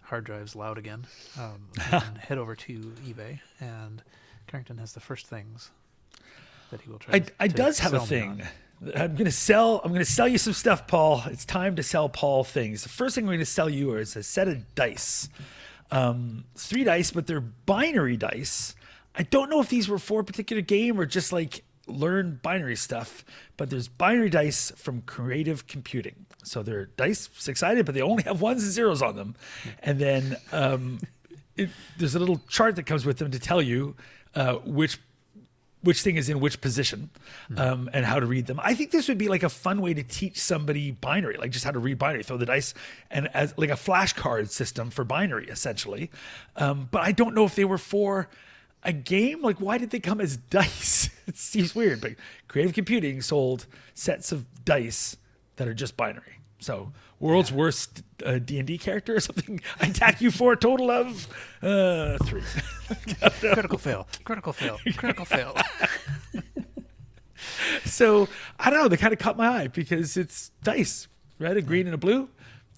hard drives loud again, you can head over to eBay, and Carrington has the first things that he will try. I does have a thing. I'm gonna sell you some stuff, Paul. It's time to sell Paul things. The first thing we're gonna sell you is a set of dice. 3 dice, but they're binary dice. I don't know if these were for a particular game or just like learn binary stuff, but there's binary dice from Creative Computing. So they're dice 6-sided, but they only have 1s and 0s on them. And then there's a little chart that comes with them to tell you which thing is in which position, and how to read them. I think this would be like a fun way to teach somebody binary, like just how to read binary, throw the dice, and as like a flashcard system for binary, essentially. But I don't know if they were for a game. Like, why did they come as dice? It seems weird, but Creative Computing sold sets of dice that are just binary. So world's worst D&D character or something. I attack you for a total of 3. Critical fail. So I don't know. They kind of caught my eye because it's dice, red, a green, and a blue.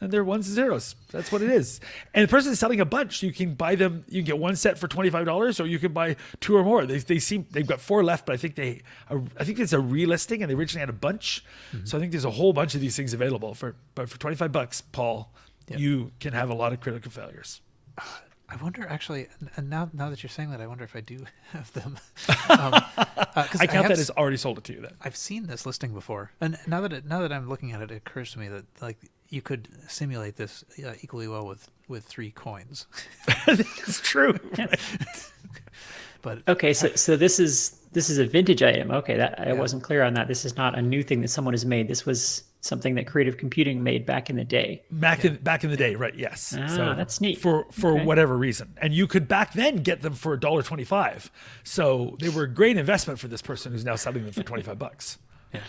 And they're 1s and 0s. That's what it is. And the person is selling a bunch. You can buy them. You can get one set for $25, or you can buy 2 or more. They've got 4 left, but I think it's a relisting, and they originally had a bunch. Mm-hmm. So I think there's a whole bunch of these things available. But for $25, Paul, you can have a lot of critical failures. I wonder, actually, and now that you're saying that, I wonder if I do have them. I count that as already sold it to you. Then I've seen this listing before, and now that I'm looking at it, it occurs to me that like you could simulate this equally well with 3 coins. That's true. Right? But okay, so this is a vintage item. Okay, I wasn't clear on that. This is not a new thing that someone has made. This was something that creative computing made back in the day. Back in the day, right? Yes. So that's neat. For whatever reason, and you could back then get them for $1.25. So they were a great investment for this person who's now selling them for $25. Yeah.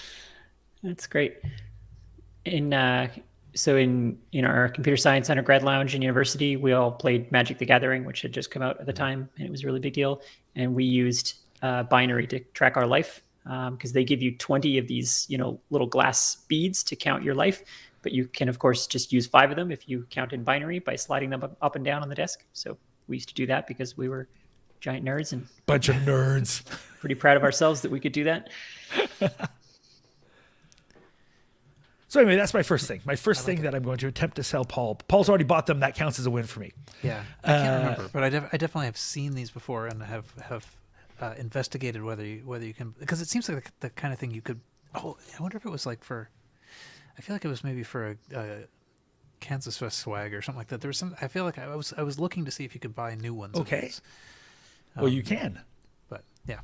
That's great. In our computer science undergrad lounge in university, we all played Magic the Gathering, which had just come out at the time, and it was a really big deal. And we used binary to track our life, because they give you 20 of these, little glass beads to count your life. But you can, of course, just use 5 of them if you count in binary by sliding them up and down on the desk. So we used to do that because we were giant nerds and bunch of nerds. Pretty proud of ourselves that we could do that. So anyway, that's my first thing. My first thing that I'm going to attempt to sell Paul. Paul's already bought them. That counts as a win for me. Yeah, I can't remember, but I definitely have seen these before and have investigated whether you can, because it seems like the kind of thing you could. Oh, I wonder if it was like for. I feel like it was maybe for a Kansas Fest swag or something like that. There was some. I feel like I was looking to see if you could buy new ones. Okay. Well, you can. But yeah.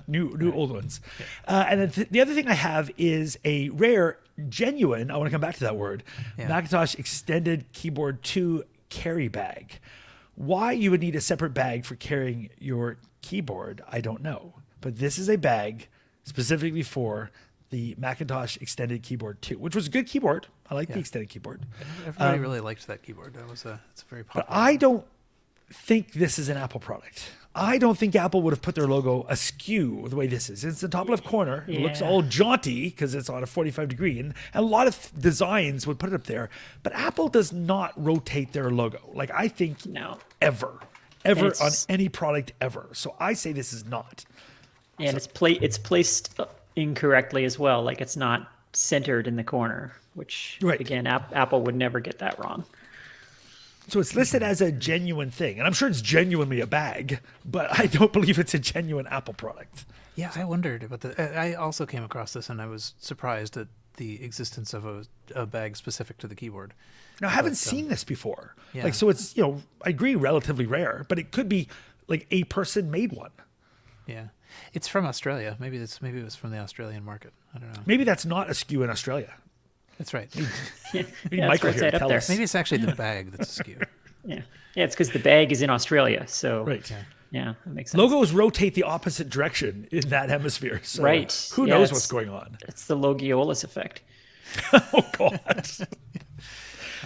new old ones. Yeah. And then the other thing I have is a rare, genuine, I want to come back to that word, Macintosh Extended Keyboard 2 carry bag. Why you would need a separate bag for carrying your keyboard, I don't know. But this is a bag specifically for the Macintosh Extended Keyboard 2, which was a good keyboard. I like the Extended Keyboard. Everybody really liked that keyboard. It's a very popular. But I don't think this is an Apple product. I don't think Apple would have put their logo askew the way this is. It's the top left corner. It looks all jaunty because it's on a 45 degree. And a lot of designs would put it up there. But Apple does not rotate their logo. Like, I think ever on any product ever. So I say this is not. And it's placed incorrectly as well. Like, it's not centered in the corner, which, again, Apple would never get that wrong. So it's listed as a genuine thing. And I'm sure it's genuinely a bag, but I don't believe it's a genuine Apple product. Yeah, I wondered about that. I also came across this and I was surprised at the existence of a bag specific to the keyboard. Now, I haven't seen this before. Yeah. Like, so it's, I agree, relatively rare, but it could be like a person made one. Yeah. It's from Australia. Maybe it was from the Australian market. I don't know. Maybe that's not askew in Australia. That's right. Michael here to tell us. Maybe it's actually the bag that's askew. Yeah, it's because the bag is in Australia. So yeah, that makes sense. Logos rotate the opposite direction in that hemisphere. So who knows what's going on? It's the Logiolus effect. Oh, God.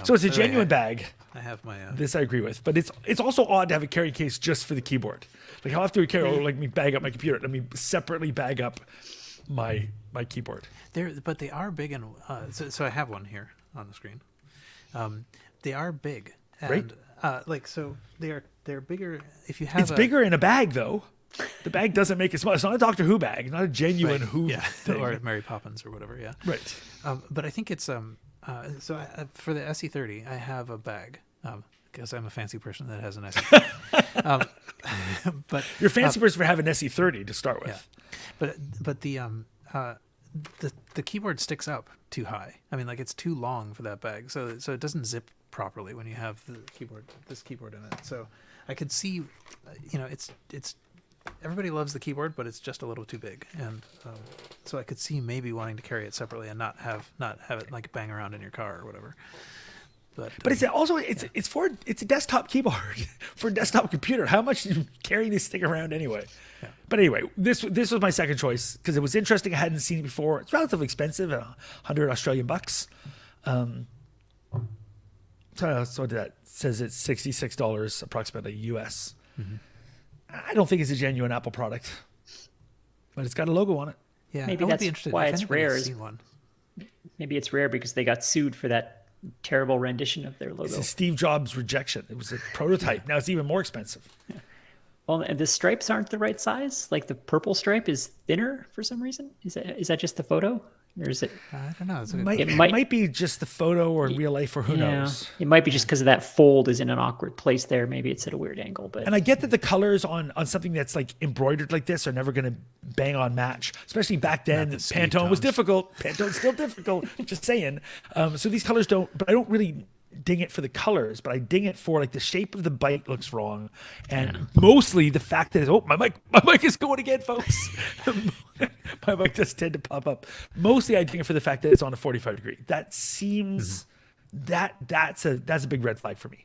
So it's a genuine bag. I have my... This I agree with. But it's also odd to have a carry case just for the keyboard. Like, how often do we carry, let me bag up my computer. Let me separately bag up my keyboard. But they are big, and so I have one here on the screen. They are big, and so they're bigger. If you have, it's bigger in a bag though. The bag doesn't make it small. It's not a Doctor Who bag, not a genuine Who thing. Or Mary Poppins or whatever. Yeah, right. But I think it's for the SE30, I have a bag. Because I'm a fancy person that has an SE30. But you're a fancy person for having an SE30 to start with. Yeah. But the keyboard sticks up too high. I mean, like, it's too long for that bag, so it doesn't zip properly when you have this keyboard in it. So I could see, it's everybody loves the keyboard, but it's just a little too big, and so I could see maybe wanting to carry it separately and not have it like bang around in your car or whatever. But it's also it's a desktop keyboard for a desktop computer. How much do you carry this thing around anyway? Yeah. But anyway, this was my second choice because it was interesting. I hadn't seen it before. It's relatively expensive, 100 Australian bucks. So that says it's $66 approximately US. Mm-hmm. I don't think it's a genuine Apple product, but it's got a logo on it. Yeah, maybe that's why it's rare. Maybe it's rare because they got sued for that terrible rendition of their logo. It's a Steve Jobs rejection. It was a prototype. Now it's even more expensive. Yeah. Well, and the stripes aren't the right size. Like, the purple stripe is thinner for some reason. Is that just the photo, or is it? I don't know. It might be just the photo or in real life, or who knows. It might be just because of that fold is in an awkward place there. Maybe it's at a weird angle. But and I get that the colors on something that's like embroidered like this are never going to bang on match. Especially back then, Pantone was difficult. Pantone's still difficult. Just saying. So these colors don't. But I don't really ding it for the colors, but I ding it for like the shape of the byte looks wrong, and mostly the fact that my mic is going again, folks. My mic does tend to pop up. Mostly I ding it for the fact that it's on a 45 degree. That seems that's a big red flag for me.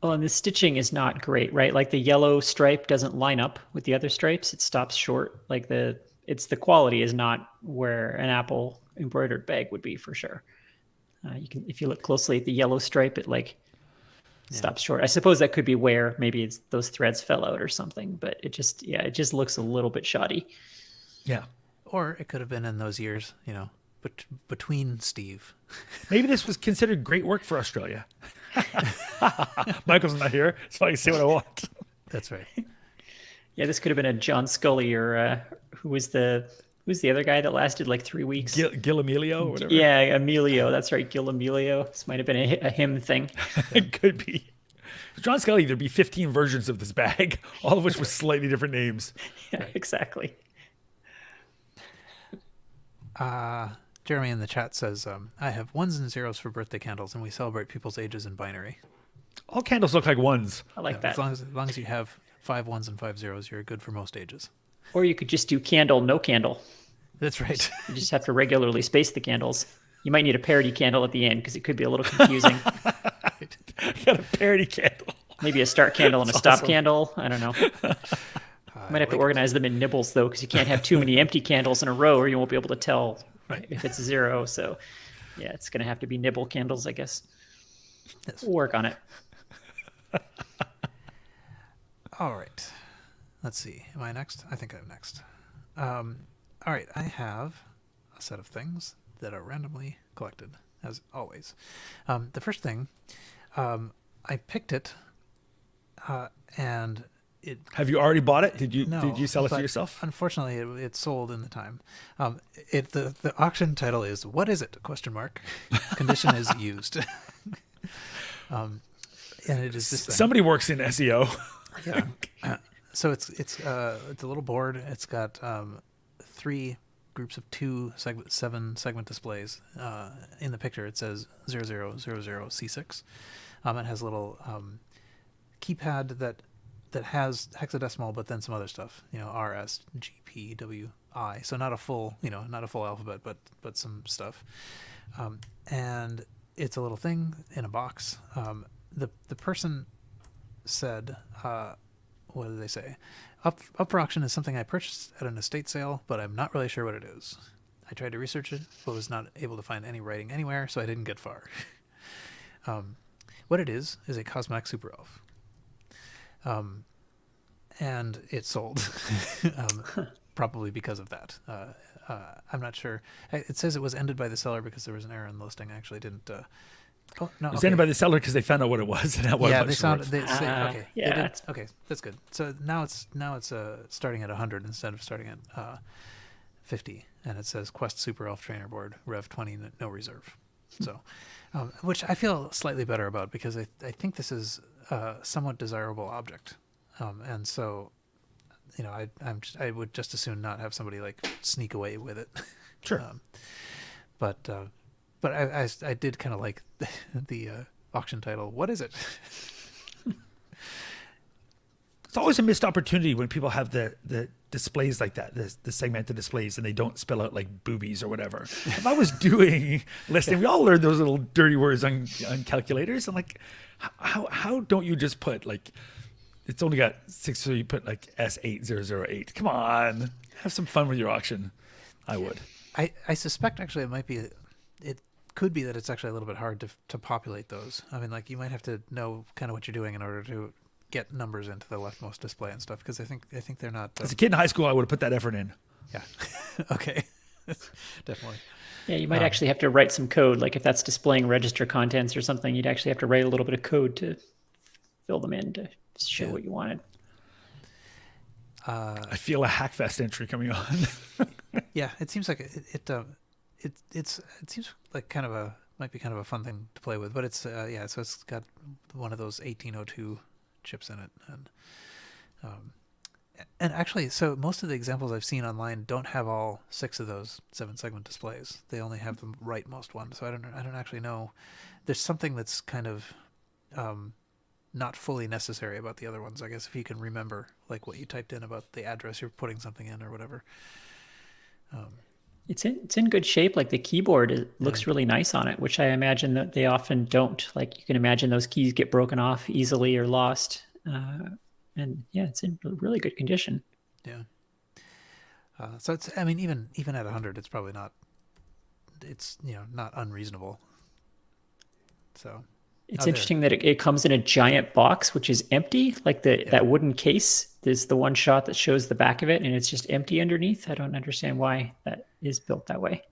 Well, and the stitching is not great, right? Like the yellow stripe doesn't line up with the other stripes. It stops short. Like the quality is not where an Apple embroidered bag would be for sure. You can, if you look closely at the yellow stripe, it stops short. I suppose that could be where maybe those threads fell out or something, but it just looks a little bit shoddy. Yeah. Or it could have been in those years, between Steve. Maybe this was considered great work for Australia. Michael's not here, so I can say what I want. That's right. Yeah, this could have been a John Scully or who's the other guy that lasted like 3 weeks? Gil Emilio or whatever. Yeah, Emilio. That's right, Gil Emilio. This might have been a him thing. It could be. John Scully, there'd be 15 versions of this bag, all of which with slightly different names. Yeah, exactly. Jeremy in the chat says, I have ones and zeros for birthday candles, and we celebrate people's ages in binary. All candles look like ones. I like that. As long as you have 5 ones and 5 zeros, you're good for most ages. Or you could just do candle, no candle. That's right. You just have to regularly space the candles. You might need a parody candle at the end because it could be a little confusing. Got a parody candle. Maybe a start candle and a stop candle. I don't know. Might have to organize them in nibbles though, because you can't have too many empty candles in a row, or you won't be able to tell if it's a zero. So, yeah, it's going to have to be nibble candles, I guess. Yes. We'll work on it. All right. Let's see. Am I next? I think I'm next. All right. I have a set of things that are randomly collected, as always. The first thing, I picked it, and it. Have you already bought it? Did you sell it to but yourself? Unfortunately, it sold in the time. The auction title is "What is it?" ? Condition is used. And it is this thing. Somebody works in SEO. Yeah. So it's a little board. It's got 3 groups of 7 segment displays. In the picture, it says 0000C6. It has a little keypad that has hexadecimal, but then some other stuff. R, S, G, P, W, I. So not a full alphabet, but some stuff. And it's a little thing in a box. The person said, what did they say? Up for auction is something I purchased at an estate sale, but I'm not really sure what it is. I tried to research it, but was not able to find any writing anywhere, so I didn't get far. What it is a cosmetic super elf. And it sold, probably because of that. I'm not sure. It says it was ended by the seller because there was an error in the listing. I actually didn't. Oh, no, it was ended by the seller because they found out what it was and what yeah, it was. okay. Yeah. Okay, that's good. So now it's starting at 100 instead of starting at 50, and it says Quest Super Elf Trainer Board Rev 20 no reserve. So, which I feel slightly better about because I think this is a somewhat desirable object, and so I would just as soon not have somebody like sneak away with it. Sure. But I did kind of like the auction title. What is it? It's always a missed opportunity when people have the displays like that, the segmented displays, and they don't spell out like boobies or whatever. If I was doing listing, we all learned those little dirty words on calculators. I'm like, how don't you just put like, it's only got 6, so you put like S8008. Come on, have some fun with your auction. I would. I suspect actually it could be that it's actually a little bit hard to populate those. I mean, like you might have to know kind of what you're doing in order to get numbers into the leftmost display and stuff, because I think they're not. As a kid in high school, I would have put that effort in. Yeah. Okay. Definitely. Yeah, you might actually have to write some code. Like if that's displaying register contents or something, you'd actually have to write a little bit of code to fill them in to show what you wanted. I feel a Hackfest entry coming on. Yeah, it seems like it seems like might be kind of a fun thing to play with, but it's so it's got one of those 1802 chips in it, And actually, so most of the examples I've seen online don't have all 6 of those 7-segment displays. They only have the rightmost one. So I don't actually know. There's something that's kind of not fully necessary about the other ones, I guess, if you can remember like what you typed in about the address you're putting something in or whatever. It's in good shape. Like the keyboard, it looks really nice on it, which I imagine that they often don't. Like you can imagine those keys get broken off easily or lost. And yeah, it's in really good condition. Yeah. So it's, I mean, even at 100, it's probably not. It's not unreasonable. So. It's interesting that it comes in a giant box, which is empty. Like that wooden case, there's the one shot that shows the back of it, and it's just empty underneath. I don't understand why that is built that way.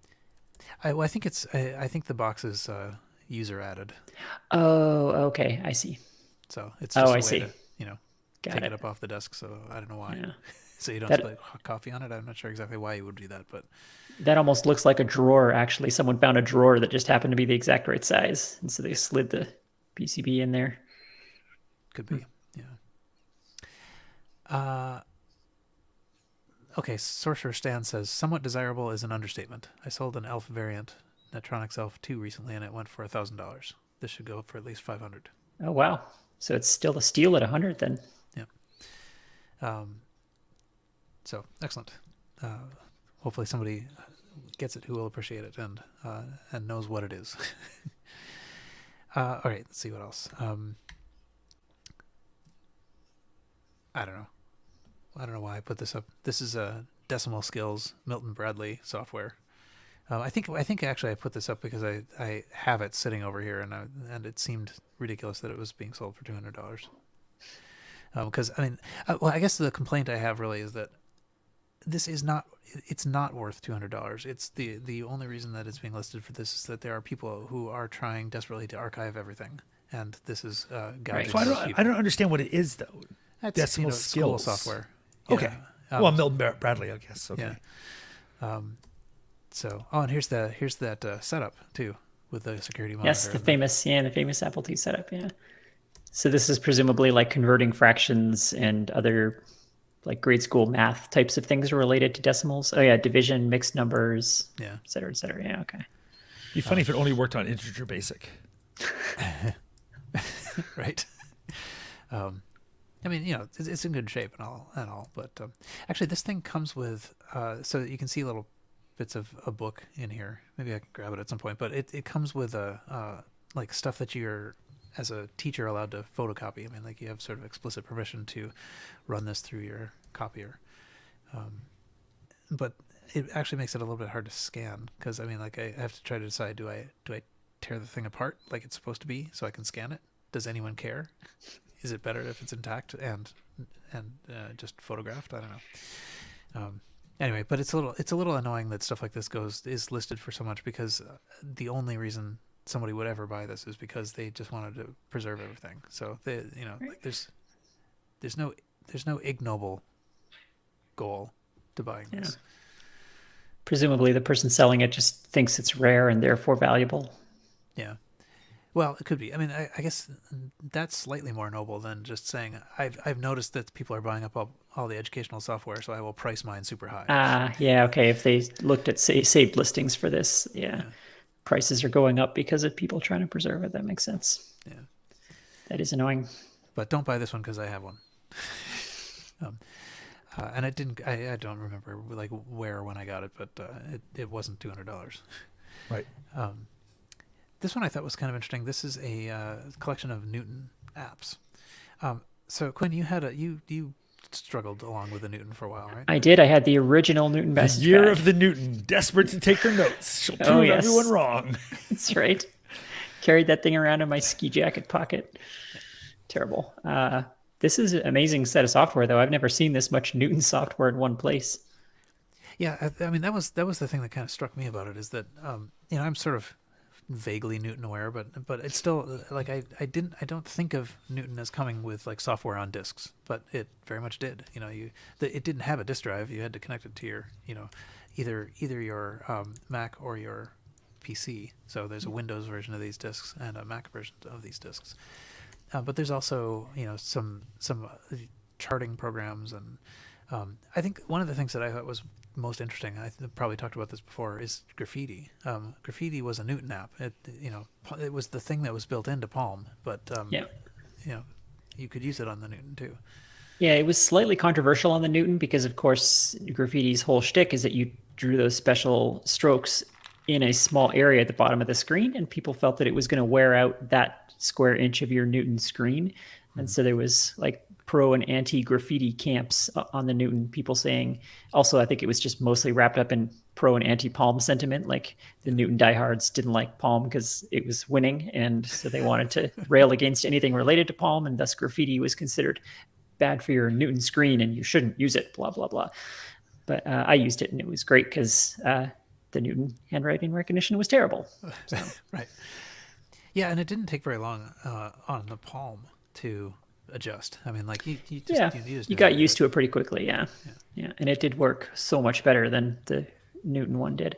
I think I think the box is user added. Oh, okay, I see. So it's just I a see. way to take it up off the desk. So I don't know why. Yeah. So you don't spill hot coffee on it. I'm not sure exactly why you would do that, but that almost looks like a drawer. Actually, someone found a drawer that just happened to be the exact right size, and so they slid the PCB in there. Could be, yeah. Okay, Sorcerer Stan says, somewhat desirable is an understatement. I sold an ELF variant, Netronics ELF 2 recently, and it went for $1,000. This should go for at least $500. Oh, wow. So it's still a steal at 100 then. Yeah. So, excellent. Hopefully somebody gets it who will appreciate it and knows what it is. All right, let's see what else. I don't know why I put this up. This is a Decimal Skills Milton Bradley software. I think actually I put this up because I have it sitting over here and it seemed ridiculous that it was being sold for $200. Because I mean, well, I guess the complaint I have really is that it's not worth $200. It's the only reason that it's being listed for this is that there are people who are trying desperately to archive everything, and this is gouging. So I don't understand what it is though. That's, Decimal Skills software. Okay. Well, Milton Bradley, I guess. Okay. Yeah. So, and here's that setup too with the security monitor. Yes, the famous Apple II setup. Yeah. So this is presumably like converting fractions and other like grade school math types of things related to decimals. Oh yeah, division, mixed numbers, et cetera, et cetera. Yeah, okay. It'd be funny if it only worked on integer basic. Right. I mean, it's in good shape and all, but actually this thing comes with, so you can see little bits of a book in here. Maybe I can grab it at some point, but it comes with like stuff that you're, as a teacher, allowed to photocopy. I mean, like you have sort of explicit permission to run this through your copier. But it actually makes it a little bit hard to scan because I mean, like I have to try to decide, do I tear the thing apart like it's supposed to be so I can scan it? Does anyone care? Is it better if it's intact and just photographed? I don't know. Anyway, but it's a little annoying that stuff like this is listed for so much because the only reason somebody would ever buy this is because they just wanted to preserve everything. So like there's no ignoble goal to buying this. Presumably the person selling it just thinks it's rare and therefore valuable. Yeah. Well, it could be. I mean, I guess that's slightly more noble than just saying, I've noticed that people are buying up all the educational software, so I will price mine super high. Yeah, okay. If they looked at saved listings for this, prices are going up because of people trying to preserve it. That makes sense. Yeah. That is annoying. But don't buy this one because I have one. And I don't remember like where or when I got it, but it wasn't $200. Right. This one I thought was kind of interesting. This is a collection of Newton apps. So Quinn, you struggled along with the Newton for a while, right? I did. I had the original Newton message The year badge. of the Newton, desperate to take her notes. She'll prove everyone wrong. That's right. Carried that thing around in my ski jacket pocket. Terrible. This is an amazing set of software, though. I've never seen this much Newton software in one place. Yeah, I mean that was the thing that kind of struck me about it is that I'm sort of vaguely Newton aware, but it's still like I don't think of Newton as coming with like software on disks, but it very much did. It didn't have a disk drive. You had to connect it to your either your Mac or your PC. So there's a Windows version of these disks and a Mac version of these disks. But there's also some charting programs and I think one of the things that I thought was most interesting, probably talked about this before, is graffiti. Graffiti was a Newton app. It was the thing that was built into Palm, but Yeah. You could use it on the Newton too. Yeah, it was slightly controversial on the Newton because, of course, graffiti's whole shtick is that you drew those special strokes in a small area at the bottom of the screen, and people felt that it was going to wear out that square inch of your Newton screen. And so there was like pro and anti-graffiti camps on the Newton, people saying, also I think it was just mostly wrapped up in pro and anti-Palm sentiment. Like the Newton diehards didn't like Palm because it was winning, and so they wanted to rail against anything related to Palm, and thus graffiti was considered bad for your Newton screen and you shouldn't use it, blah, blah, blah. But I used it and it was great because the Newton handwriting recognition was terrible. So. Right. Yeah, and it didn't take very long on the Palm to adjust. I mean, like you got used to it pretty quickly. Yeah, and it did work so much better than the Newton one did.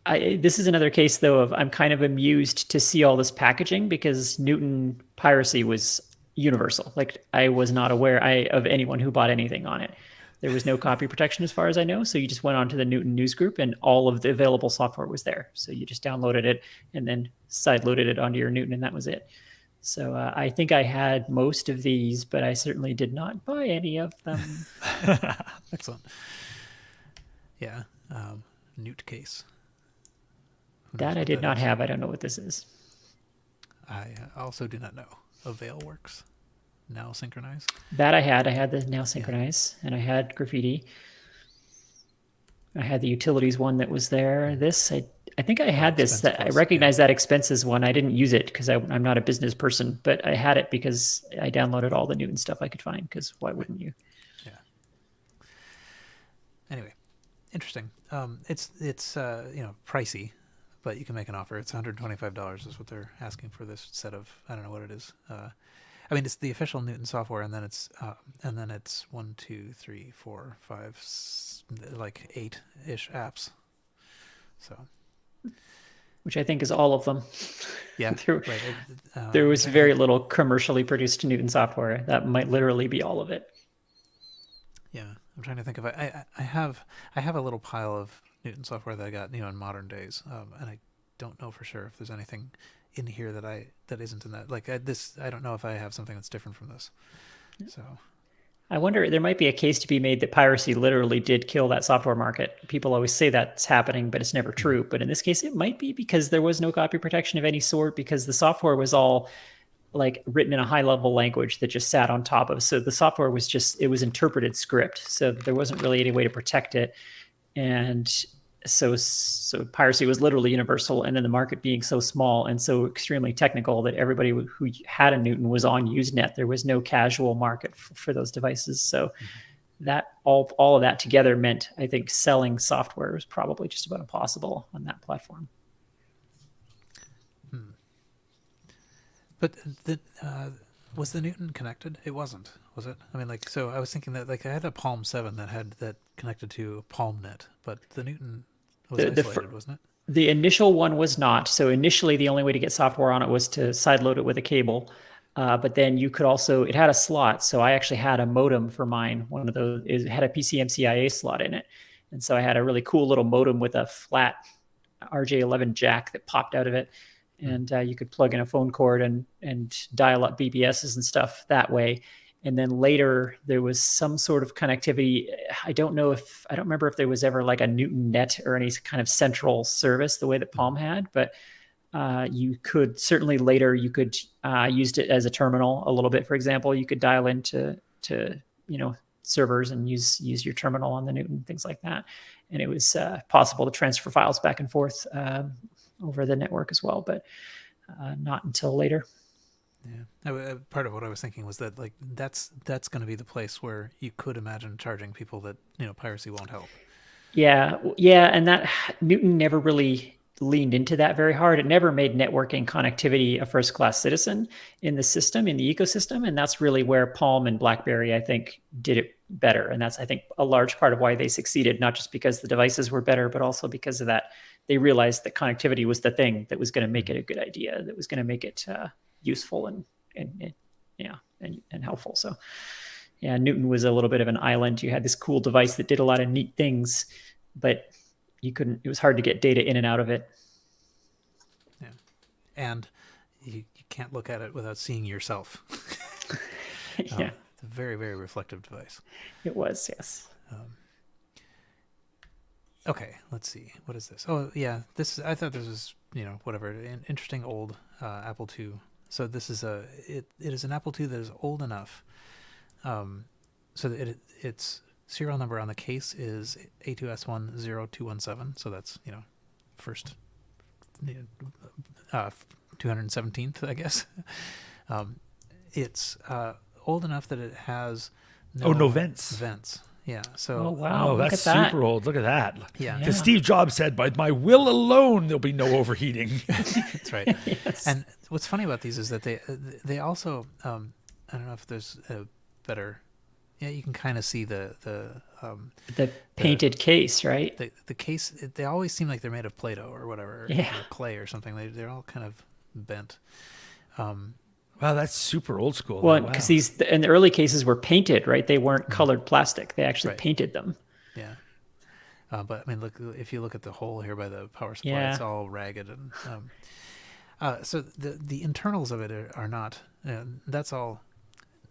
This is another case though of I'm kind of amused to see all this packaging because Newton piracy was universal. Like I was not aware of anyone who bought anything on it. There was no copy protection as far as I know. So you just went onto the Newton news group and all of the available software was there. So you just downloaded it and then sideloaded it onto your Newton and that was it. So I think I had most of these, but I certainly did not buy any of them. Excellent. Yeah. Newt case. That I did not have. I don't know what this is. I also do not know. Avail works. Now synchronize. That I had. I had the now synchronize, and I had graffiti. I had the utilities one that was there. This I think I had this. I recognize that expenses one. I didn't use it because I'm not a business person, but I had it because I downloaded all the Newton stuff I could find. Because why wouldn't you? Yeah. Anyway, interesting. It's pricey, but you can make an offer. It's $125 is what they're asking for this set of, I don't know what it is. I mean, it's the official Newton software, and then it's 1, 2, 3, 4, 5, like 8-ish apps. So, which I think is all of them. Yeah, there was very little commercially produced Newton software. That might literally be all of it. Yeah, I'm trying to think of it. I have a little pile of Newton software that I got in modern days, and I don't know for sure if there's anything in here that isn't in that. Like I don't know if I have something that's different from this. So I wonder, there might be a case to be made that piracy literally did kill that software market. People always say that's happening, but it's never true. But in this case, it might be because there was no copy protection of any sort, because the software was all like written in a high level language that just sat on top of. So the software was it was interpreted script. So there wasn't really any way to protect it. And so piracy was literally universal, and then the market being so small and so extremely technical that everybody who had a Newton was on Usenet. There was no casual market for those devices. So that all of that together meant, I think, selling software was probably just about impossible on that platform. But was the Newton connected? It wasn't, was it? I mean, like, so I was thinking that, like, I had a Palm 7 that connected to PalmNet, but the Newton was isolated, wasn't it? The initial one was not. So initially, the only way to get software on it was to sideload it with a cable. But then you could also, it had a slot. So I actually had a modem for mine. One of those, it had a PCMCIA slot in it. And so I had a really cool little modem with a flat RJ11 jack that popped out of it. And you could plug in a phone cord and dial up BBSs and stuff that way. And then later there was some sort of connectivity. I don't remember if there was ever like a Newton net or any kind of central service the way that Palm had, but you could certainly later used it as a terminal a little bit. For example, you could dial into servers and use your terminal on the Newton, things like that. And it was possible to transfer files back and forth over the network as well, but not until later. Yeah, part of what I was thinking was that, like, that's going to be the place where you could imagine charging people that piracy won't help. Yeah, and that Newton never really leaned into that very hard. It never made networking connectivity a first-class citizen in the system, in the ecosystem, and that's really where Palm and BlackBerry, I think, did it better. And that's, I think, a large part of why they succeeded, not just because the devices were better, but also because of that. They realized that connectivity was the thing that was going to make it a good idea, that was going to make it useful and helpful. So Yeah, Newton was a little bit of an island. You had this cool device that did a lot of neat things, but you couldn't. It was hard to get data in and out of it. Yeah, and you can't look at it without seeing yourself. Yeah, it's a very, very reflective device. it was. Yes. Okay, let's see. What is this? Oh, yeah. I thought this was, whatever, an interesting old Apple II. So this is it is an Apple II that is old enough, so that its serial number on the case is A2S10217. So that's first 217th, I guess. It's old enough that it has no vents. Vents. Yeah. So. Oh wow! Look That's at that. super old. Look at that. Yeah. Because Steve Jobs said, "By my will alone, there'll be no overheating." That's right. Yes. And what's funny about these is that they also I don't know if there's a better. Yeah, you can kind of see the painted case, right? the case. They always seem like they're made of Play-Doh or whatever, Yeah. or clay or something. They're all kind of bent. Wow, that's super old school. Well, Wow. because these in the early cases were painted, right? They weren't colored plastic. They actually Right. painted them. Yeah. But I mean, if you look at the hole here by the power supply, Yeah. it's all ragged and. So the internals of it are not. That's all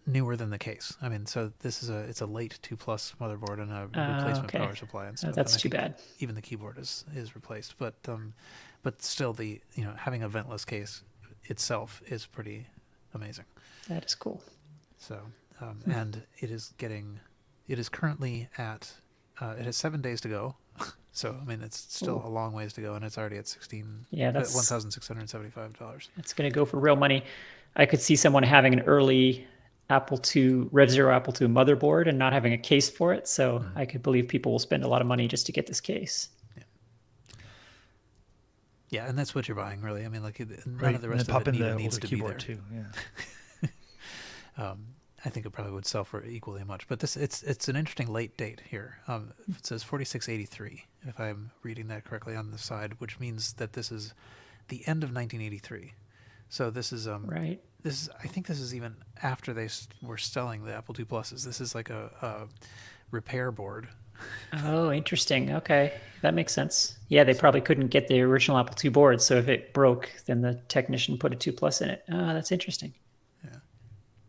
newer than the case. I mean, so it's a late 2+ motherboard and a replacement okay. power supply and stuff. That's and I too think bad. Even the keyboard is replaced, but still having a ventless case itself is pretty amazing. That is cool. So and it is currently at it has 7 days to go. So I mean, it's still a long ways to go, and it's already at that's $1,675. It's going to go for real money. I could see someone having an early Apple II Rev Zero Apple II motherboard and not having a case for it. So I could believe people will spend a lot of money just to get this case. Yeah, and that's what you're buying, really. I mean, like none Right. of the And rest then pop of in it the needs older to be keyboard there. too. Yeah. I think it probably would sell for equally much. But it's an interesting late date here. It says 4683, if I'm reading that correctly on the side, which means that this is the end of 1983. So this is Right. I think this is even after they were selling the Apple II Pluses. This is like a repair board. Oh, interesting. Okay. That makes sense. Yeah, they probably couldn't get the original Apple II board. So if it broke, then the technician put a 2+ in it. Oh, that's interesting. Yeah.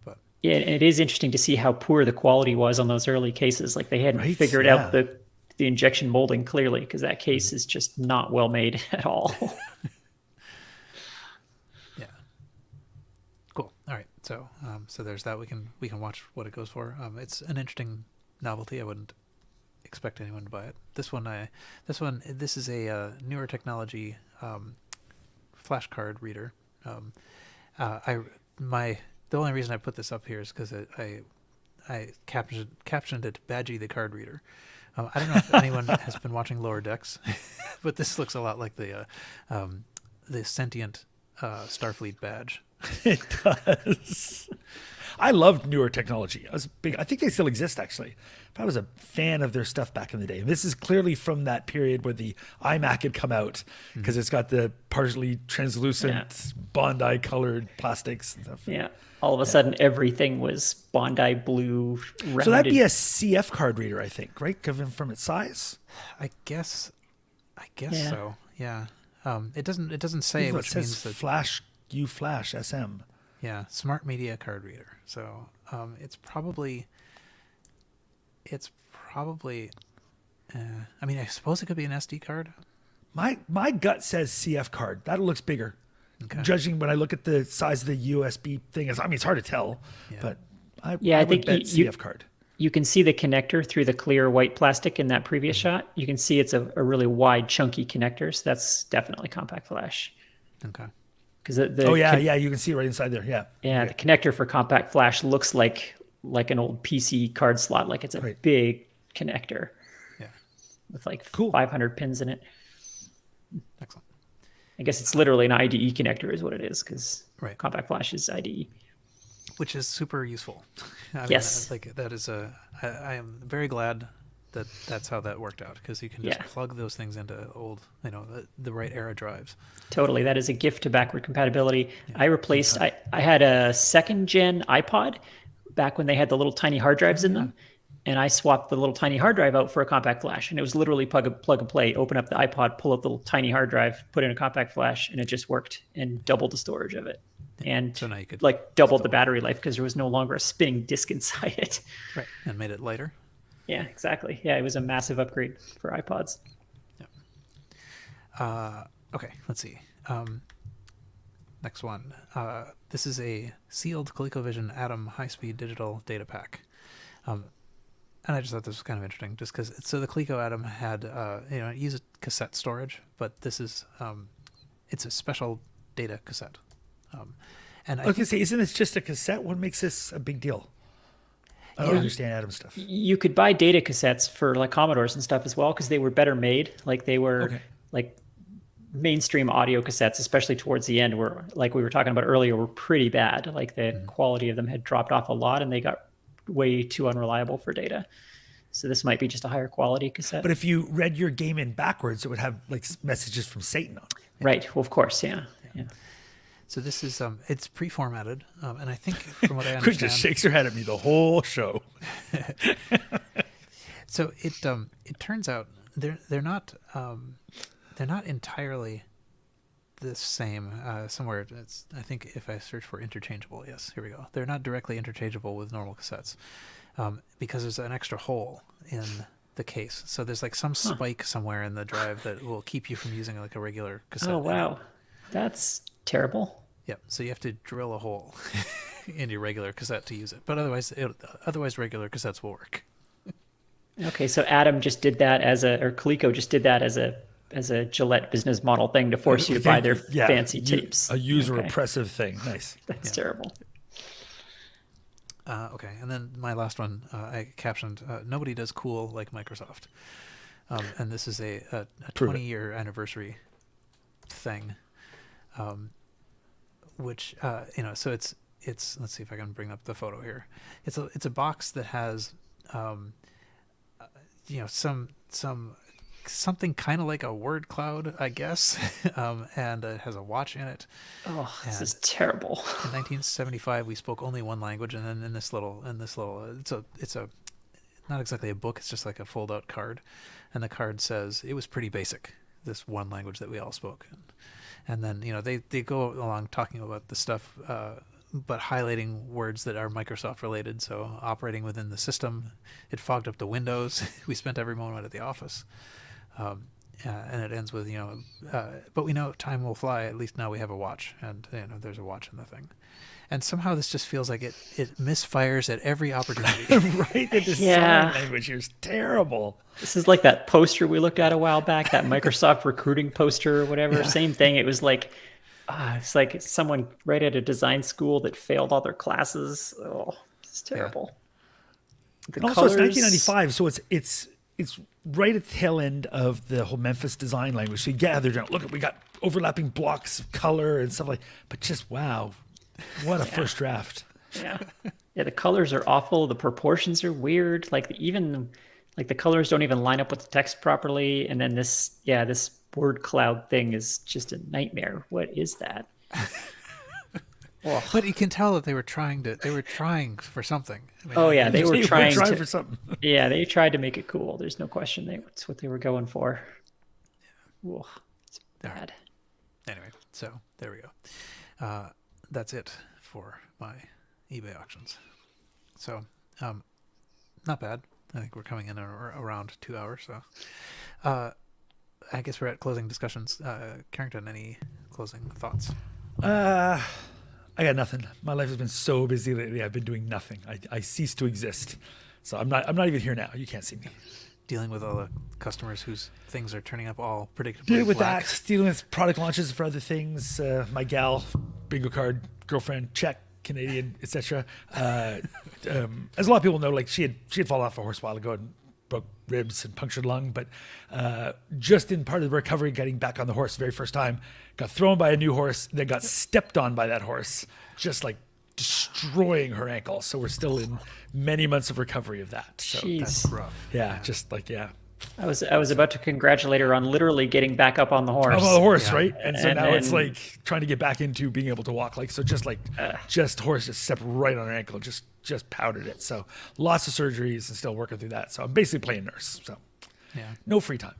But Yeah, and it is interesting to see how poor the quality was on those early cases. Like they hadn't Right, figured yeah. out the injection molding clearly, because that case is just not well made at all. yeah. Cool. All right. So so there's that. We can watch what it goes for. It's an interesting novelty. I wouldn't expect anyone to buy it. This is a newer technology flash card reader. The only reason I put this up here is because I captioned it "Badgie the card reader." I don't know if anyone has been watching Lower Decks, but this looks a lot like the sentient Starfleet badge. It does. I loved newer technology. I think they still exist, actually. But I was a fan of their stuff back in the day. And this is clearly from that period where the iMac had come out, because it's got the partially translucent Bondi colored plastics and stuff. Yeah. All of a sudden, everything was Bondi blue. Rounded. So that'd be a CF card reader, I think, right? Given from its size. I guess Yeah. so. Yeah. It doesn't say, It which says means that Flash SM. yeah, smart media card reader. So it's probably. I mean, I suppose it could be an SD card. My gut says CF card. That looks bigger. Okay. Judging when I look at the size of the USB thing, it's hard to tell, Yeah. but I think would bet you- CF card. You can see the connector through the clear white plastic in that previous shot. You can see it's a really wide, chunky connector. So that's definitely compact flash. Okay. Because You can see it right inside there. Yeah. Yeah, the connector for compact flash looks like an old PC card slot, like it's a Right. big connector Yeah. with like Cool. 500 pins in it. Excellent. I guess it's literally an IDE connector is what it is, because Right. compact flash is IDE. Which is super useful. I mean, Yes. like that is I am very glad that that's how that worked out, because you can just Yeah. plug those things into old, the right era drives. Totally. That is a gift to backward compatibility. I had a 2nd gen iPod back when they had the little tiny hard drives in them. And I swapped the little tiny hard drive out for a compact flash. And it was literally plug and play, open up the iPod, pull up the little tiny hard drive, put in a compact flash, and it just worked and doubled the storage of it. And so now you could like doubled the battery life because there was no longer a spinning disk inside it. Right. And made it lighter. Yeah, exactly. Yeah, it was a massive upgrade for iPods. Okay, let's see. Next one. This is a sealed ColecoVision Atom high-speed digital data pack. And I just thought this was kind of interesting, just because so the Coleco Atom had it used cassette storage, but this is it's a special data cassette. And I was gonna say, isn't this just a cassette? What makes this a big deal? I don't understand Atom stuff. You could buy data cassettes for like Commodores and stuff as well because they were better made. Like they were like mainstream audio cassettes, especially towards the end, were like we were talking about earlier, were pretty bad. Like the quality of them had dropped off a lot, and they got way too unreliable for data. So this might be just a higher quality cassette. But if you read your game in backwards, it would have like messages from Satan on it. Right. Well, of course. Yeah. So this is it's pre-formatted, and I think from what I understand, Chris just shakes her head at me the whole show. So it turns out they're not entirely the same. Somewhere I think if I search for interchangeable, yes, here we go. They're not directly interchangeable with normal cassettes because there's an extra hole in the case. So there's like some spike somewhere in the drive that will keep you from using like a regular cassette. Oh wow, that's terrible. Yep. So you have to drill a hole in your regular cassette to use it, but otherwise regular cassettes will work. Okay, so Adam just did that or Coleco just did that as a Gillette business model thing to force you to buy their fancy tapes. A user oppressive thing. Nice. That's terrible. Okay, and then my last one, I captioned, nobody does cool like Microsoft. And this is a 20-year anniversary thing, which, so it's, let's see if I can bring up the photo here. It's a box that has, something kind of like a word cloud, I guess, and it has a watch in it. Oh, this is terrible. In 1975, we spoke only one language, and then in this little, it's a not exactly a book. It's just like a fold-out card, and the card says it was pretty basic. This one language that we all spoke, and then they go along talking about the stuff. But highlighting words that are Microsoft related. So operating within the system, it fogged up the windows. We spent every moment at the office. And it ends with, but we know time will fly. At least now we have a watch, and there's a watch in the thing. And somehow this just feels like it misfires at every opportunity. Right? The design language here is terrible. This is like that poster we looked at a while back, that Microsoft recruiting poster or whatever. Same thing. It was like, it's like someone right at a design school that failed all their classes. Oh, it's terrible. And also, it's 1995, so it's right at the tail end of the whole Memphis design language. So they're doing, look, we got overlapping blocks of color and stuff like. But just wow, what a first draft. Yeah, the colors are awful. The proportions are weird. Like even the colors don't even line up with the text properly. And then this word cloud thing is just a nightmare. What is that? But you can tell that they were trying for something. I mean, they were trying for something. Yeah, they tried to make it cool. There's no question. That's what they were going for. Yeah. It's bad. Anyway, so there we go. That's it for my eBay auctions. So, not bad. I think we're coming in around 2 hours. So, I guess we're at closing discussions. Carrington, any closing thoughts? I got nothing. My life has been so busy lately. I've been doing nothing. I cease to exist. So I'm not even here now. You can't see me. Dealing with all the customers whose things are turning up all predictably Dealing with black. that. Dealing with product launches for other things. My gal, bingo card, girlfriend, Czech, Canadian, etc. As a lot of people know, like she had fallen off a horse a while ago and broke ribs and punctured lung, but just in part of the recovery, getting back on the horse the very first time, got thrown by a new horse, then got stepped on by that horse, just like destroying her ankle. So we're still in many months of recovery of that. So Jeez. That's rough. yeah, just like I was about to congratulate her on literally getting back up on the horse. I'm on the horse, Yeah. right? And so And now it's then- like trying to get back into being able to walk. Like, so just horse just stepped right on her ankle, just powdered it. So lots of surgeries and still working through that. So I'm basically playing nurse. So Yeah. no free time.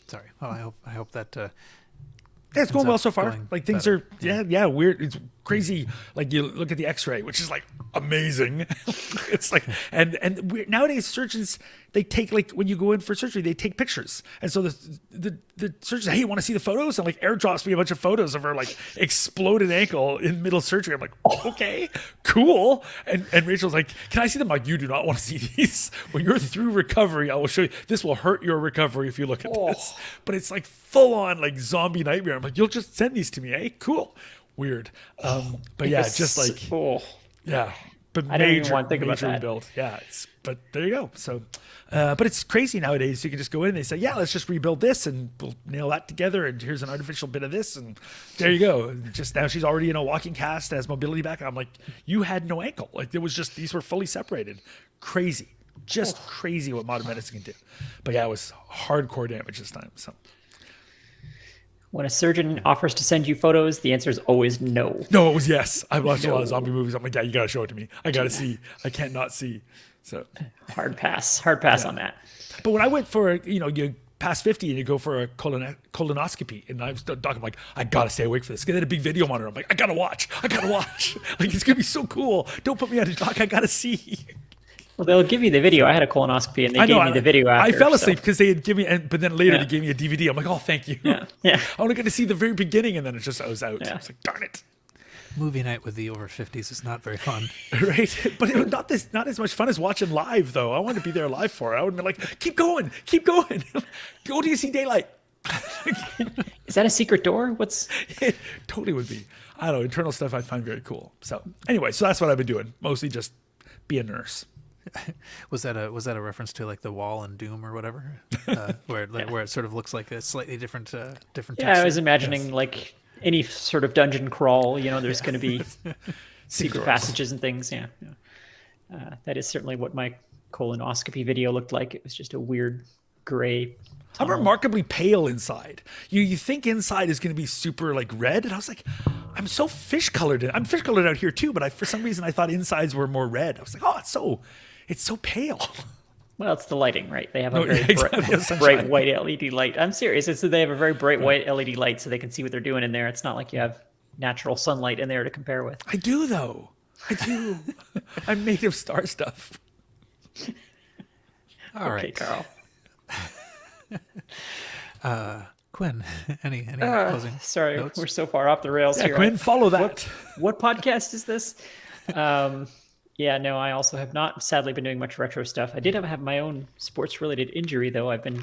Sorry. Well, I hope that. Yeah, it's going ends well up so far. going Like things better. are, yeah, weird. It's crazy. Like you look at the X-ray, which is like amazing. It's like, and nowadays surgeons, they take, like when you go in for surgery, they take pictures, and so the surgeons, hey, you want to see the photos? And like airdrops me a bunch of photos of her like exploded ankle in middle of surgery. I'm like, okay, cool. And Rachel's like, can I see them? I'm like, you do not want to see these. When you're through recovery, I will show you. This will hurt your recovery if you look at this. But it's like full on like zombie nightmare. I'm like, you'll just send these to me, eh? Cool. Weird. But yeah, just like, yeah. But I don't even want to think about major that. rebuild. Yeah. But there you go. So, but it's crazy nowadays. You can just go in and they say, yeah, let's just rebuild this and we'll nail that together. And here's an artificial bit of this. And there you go. And just now she's already in a walking cast, has mobility back. I'm like, you had no ankle. Like there was just, these were fully separated. Crazy. Just crazy what modern medicine can do. But yeah, it was hardcore damage this time. So. When a surgeon offers to send you photos, the answer is always no. No, it was yes. I've watched a lot of zombie movies. I'm like, yeah, you gotta show it to me. I gotta see. I can't not see. So, Hard pass on that. but when I went for, you pass 50 and you go for a colonoscopy, and I was talking, I'm like, I gotta stay awake for this. Get a big video monitor. I'm like, I gotta watch. Like it's gonna be so cool. Don't put me on the dock. I gotta see. Well, they'll give you the video. I had a colonoscopy, and they gave me the video after. I fell so- asleep because they had given me, but then later Yeah. they gave me a DVD. I'm like, oh, thank you. Yeah. I only got to see the very beginning, and then it's just I was out. Yeah. I was like, darn it. Movie night with the over 50s is not very fun. Right, but it was not as much fun as watching live though. I wanted to be there live for it. I would have been like, keep going. Go till you see daylight. Is that a secret door? What's It totally would be. I don't know, internal stuff I find very cool. So anyway, so that's what I've been doing. Mostly just be a nurse. Was that a reference to like the wall in Doom or whatever, where it sort of looks like a slightly different different Yeah, I texture? was imagining like any sort of dungeon crawl. There's going to be secret doors. passages and things. Yeah. That is certainly what my colonoscopy video looked like. It was just a weird gray. I'm remarkably pale inside. You think inside is going to be super like red, and I was like, I'm so fish colored. I'm fish colored out here too, but for some reason I thought insides were more red. I was like, oh, it's so pale. Well, it's the lighting, right? They have a No, very yeah, exactly, the bright sunshine. white LED light. I'm serious. They have a very bright white LED light, so they can see what they're doing in there. It's not like you have natural sunlight in there to compare with. I do though. I do. I'm made of star stuff. All Okay, right, Carl. Quinn, any closing Sorry, notes? we're so far off the rails Yeah, here. Quinn, follow that. What podcast is this? Yeah, no, I also have not sadly been doing much retro stuff. I did have my own sports related injury though. I've been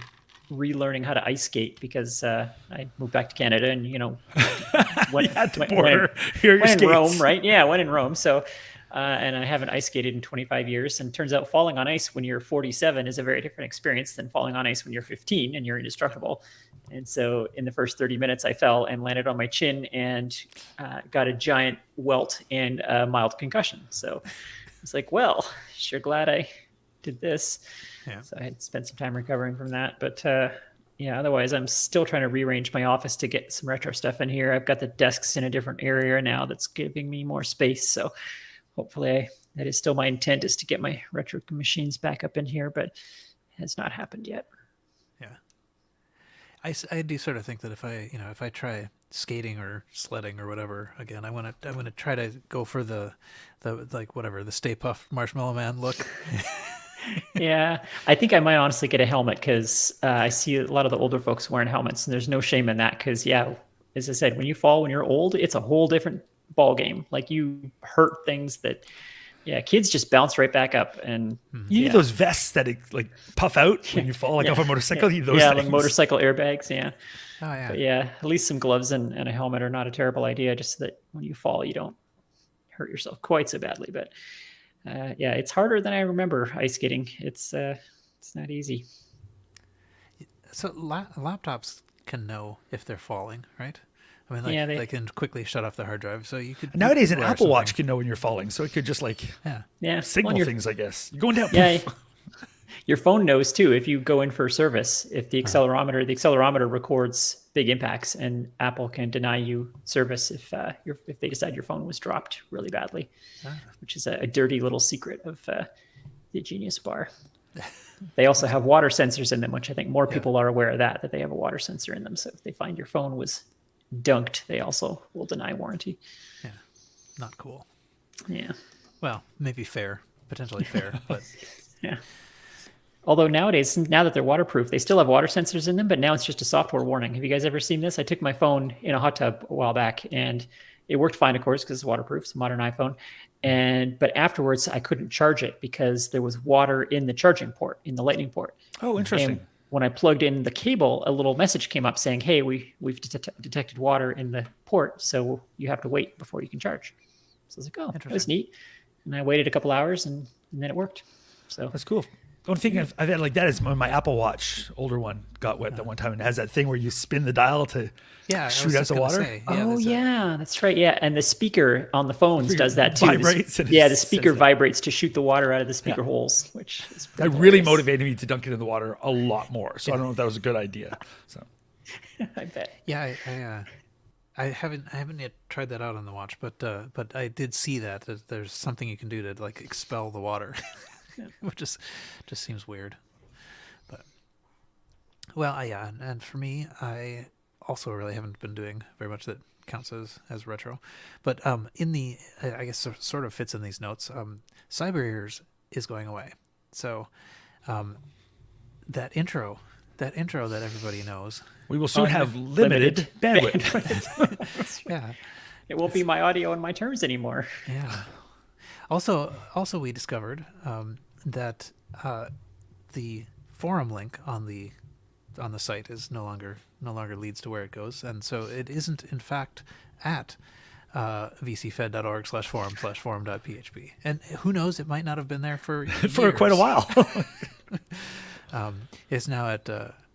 relearning how to ice skate because I moved back to Canada and went, At the went- border, here are your went in Rome, skates. right? Yeah, went in Rome. So and I haven't ice skated in 25 years. And turns out falling on ice when you're 47 is a very different experience than falling on ice when you're 15 and you're indestructible. And so in the first 30 minutes, I fell and landed on my chin and got a giant welt and a mild concussion. So it's like, well, sure glad I did this. Yeah. So I had spent some time recovering from that. But yeah, otherwise, I'm still trying to rearrange my office to get some retro stuff in here. I've got the desks in a different area now that's giving me more space. So hopefully that is still my intent, is to get my retro machines back up in here, but it has not happened yet. Yeah. I do sort of think that if I try skating or sledding or whatever again, I want to try to go for the like whatever the Stay Puft Marshmallow Man look. Yeah, I think I might honestly get a helmet because I see a lot of the older folks wearing helmets, and there's no shame in that because, yeah, as I said, when you fall when you're old, it's a whole different ball game. Like you hurt things that, yeah, kids just bounce right back up. And You need those vests that like puff out when you fall, like off a motorcycle. You need those yeah, things. like motorcycle airbags. Yeah. Oh yeah. But yeah, at least some gloves and a helmet are not a terrible idea, just so that when you fall, you don't hurt yourself quite so badly. But yeah, it's harder than I remember ice skating. It's not easy. So laptops can know if they're falling, right? I mean, like, Yeah, they can quickly shut off the hard drive. So you could Nowadays, you an could wear Apple Watch something. can know when you're falling, so it could just like Yeah. Yeah. signal Well, you're- things, I guess. You're going down. Yeah. poof. Your phone knows too. If you go in for service, if the accelerometer records big impacts, and Apple can deny you service if they decide your phone was dropped really badly, which is a dirty little secret of the Genius Bar. They also have water sensors in them, which I think more people are aware of that they have a water sensor in them. So if they find your phone was dunked, they also will deny warranty. Yeah, not cool. Yeah. Well, maybe fair, potentially fair, but yeah. Although nowadays, now that they're waterproof, they still have water sensors in them, but now it's just a software warning. Have you guys ever seen this? I took my phone in a hot tub a while back, and it worked fine, of course, because it's waterproof. It's a modern iPhone. But afterwards, I couldn't charge it because there was water in the charging port, in the lightning port. Oh, interesting. And when I plugged in the cable, a little message came up saying, hey, we've detected water in the port, so you have to wait before you can charge. So I was like, oh, that was neat. And I waited a couple hours, and then it worked. So that's cool. The only thing I've had like that is when my Apple Watch, older one, got wet that one time, and it has that thing where you spin the dial to shoot out the water. That's right. Yeah, and the speaker on the phones does that too. Vibrates. The speaker vibrates to shoot the water out of the speaker holes, which is that really motivated me to dunk it in the water a lot more. So I don't know if that was a good idea. So I bet. Yeah, I haven't yet tried that out on the watch, but I did see that there's something you can do to like expel the water. Which just seems weird, but and for me, I also really haven't been doing very much that counts as retro, but in the I guess sort of fits in these notes. Cyber Ears is going away, so that intro that everybody knows, we will soon have limited bandwidth. Yeah, it won't be my audio and my terms anymore. Yeah. Also, we discovered that the forum link on the site is no longer leads to where it goes, and so it isn't in fact at vcfed.org/forum/forum.php. And who knows, it might not have been there for years. Quite a while. It's now at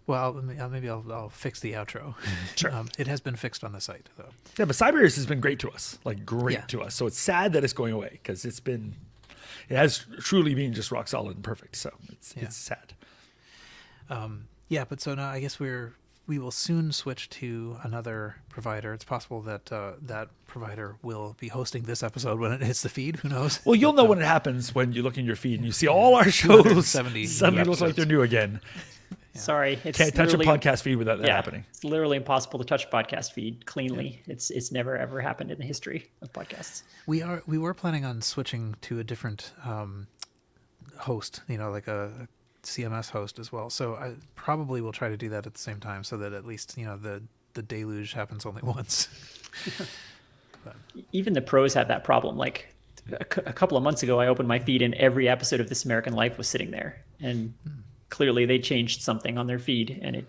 maybe I'll fix the outro. Sure. It has been fixed on the site, though. Yeah, but CyberEars has been great to us, to us. So it's sad that it's going away because it has truly been just rock solid and perfect. So it's sad. But so now I guess we will soon switch to another provider. It's possible that that provider will be hosting this episode when it hits the feed. Who knows? Well, you'll know when it happens when you look in your feed and you see all our shows. Suddenly looks like they're new again. Yeah. Sorry, can't touch a podcast feed without that happening. It's literally impossible to touch a podcast feed cleanly. Yeah. It's never ever happened in the history of podcasts. We were planning on switching to a different host, like a CMS host as well. So I probably will try to do that at the same time, so that at least the deluge happens only once. Even the pros have that problem. Like a couple of months ago, I opened my feed and every episode of This American Life was sitting there, and clearly they changed something on their feed, and it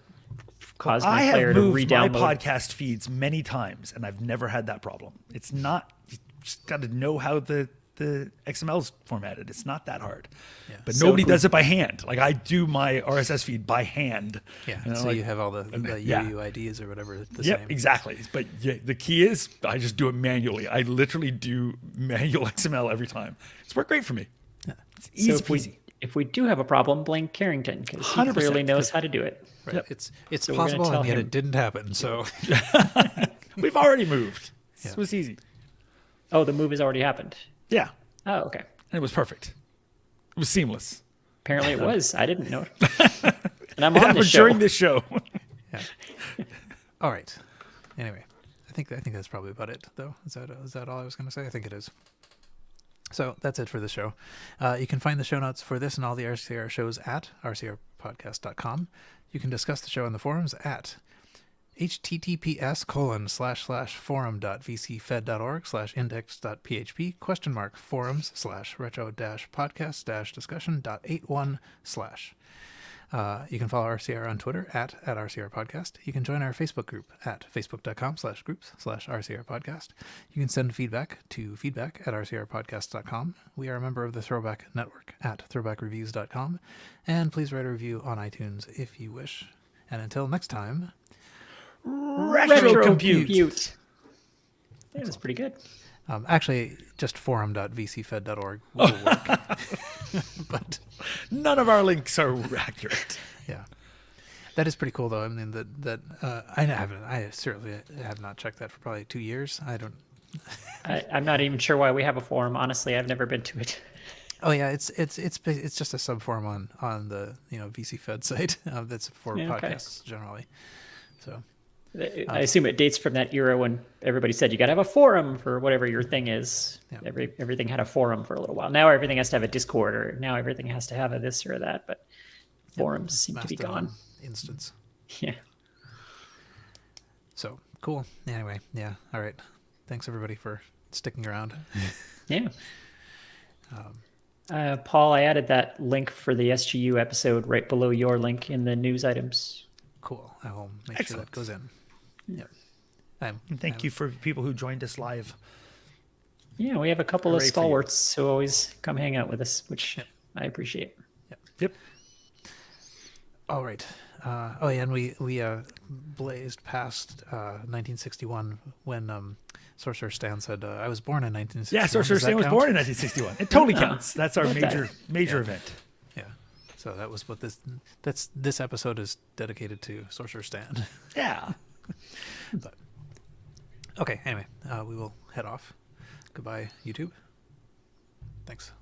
caused my player to re-download. I have moved my podcast feeds many times, and I've never had that problem. It's not, you just got to know how the XML's formatted. It's not that hard. Yeah. But nobody does it by hand. Like I do my RSS feed by hand. Yeah. So you have all the UUIDs or whatever the same. Exactly. But the key is I just do it manually. I literally do manual XML every time. It's worked great for me. Yeah. It's easy peasy. If we do have a problem, blame Carrington, because he clearly knows how to do it. Right. Yep. It's so possible, and yet it didn't happen. So we've already moved. Yeah. It was easy. Oh, the move has already happened. Yeah. Oh, okay. And it was perfect. It was seamless. Apparently it was. I didn't know. And I'm on this show. During this show. Yeah. All right. Anyway, I think that's probably about it, though. Is that all I was going to say? I think it is. So that's it for the show. You can find the show notes for this and all the RCR shows at rcrpodcast.com. You can discuss the show in the forums at https://forums.vcfed.org/index.php?forums/retro-podcast-discussion.81/. You can follow RCR on Twitter at RCR Podcast. You can join our Facebook group at facebook.com/groups/RCR Podcast. You can send feedback to feedback@rcrpodcast.com. We are a member of the Throwback Network at throwbackreviews.com. And please write a review on iTunes if you wish. And until next time, Retrocompute. That was pretty good. Actually, just forum.vcfed.org will work. But None of our links are accurate. yeah, that is pretty cool, though. I mean, I certainly have not checked that for probably 2 years. I don't. I'm not even sure why we have a forum. Honestly, I've never been to it. Oh yeah, it's just a subforum on the VC Fed site that's for Yeah, okay. podcasts generally. So I assume it dates from that era when everybody said you got to have a forum for whatever your thing is. Yeah. Everything had a forum for a little while. Now everything has to have a Discord, or now everything has to have a this or that. But forums seem to be Mastodon gone. instance. Yeah. So cool. Anyway, yeah. All right. Thanks everybody for sticking around. Yeah. Paul, I added that link for the SGU episode right below your link in the news items. Cool. I will make sure that goes in. Yeah. And thank you for people who joined us live. Yeah, we have a couple of Hooray for you. stalwarts who always come hang out with us, which I appreciate. Yep. All right. Oh yeah, and we blazed past 1961 when Sorcerer Stan said, "I was born in 1961." Yeah, Sorcerer Does that Stan was count? born in 1961. It totally counts. That's our major event. Yeah. So that was what this episode is dedicated to, Sorcerer Stan. Yeah. But okay. Anyway, we will head off. Goodbye, YouTube. Thanks.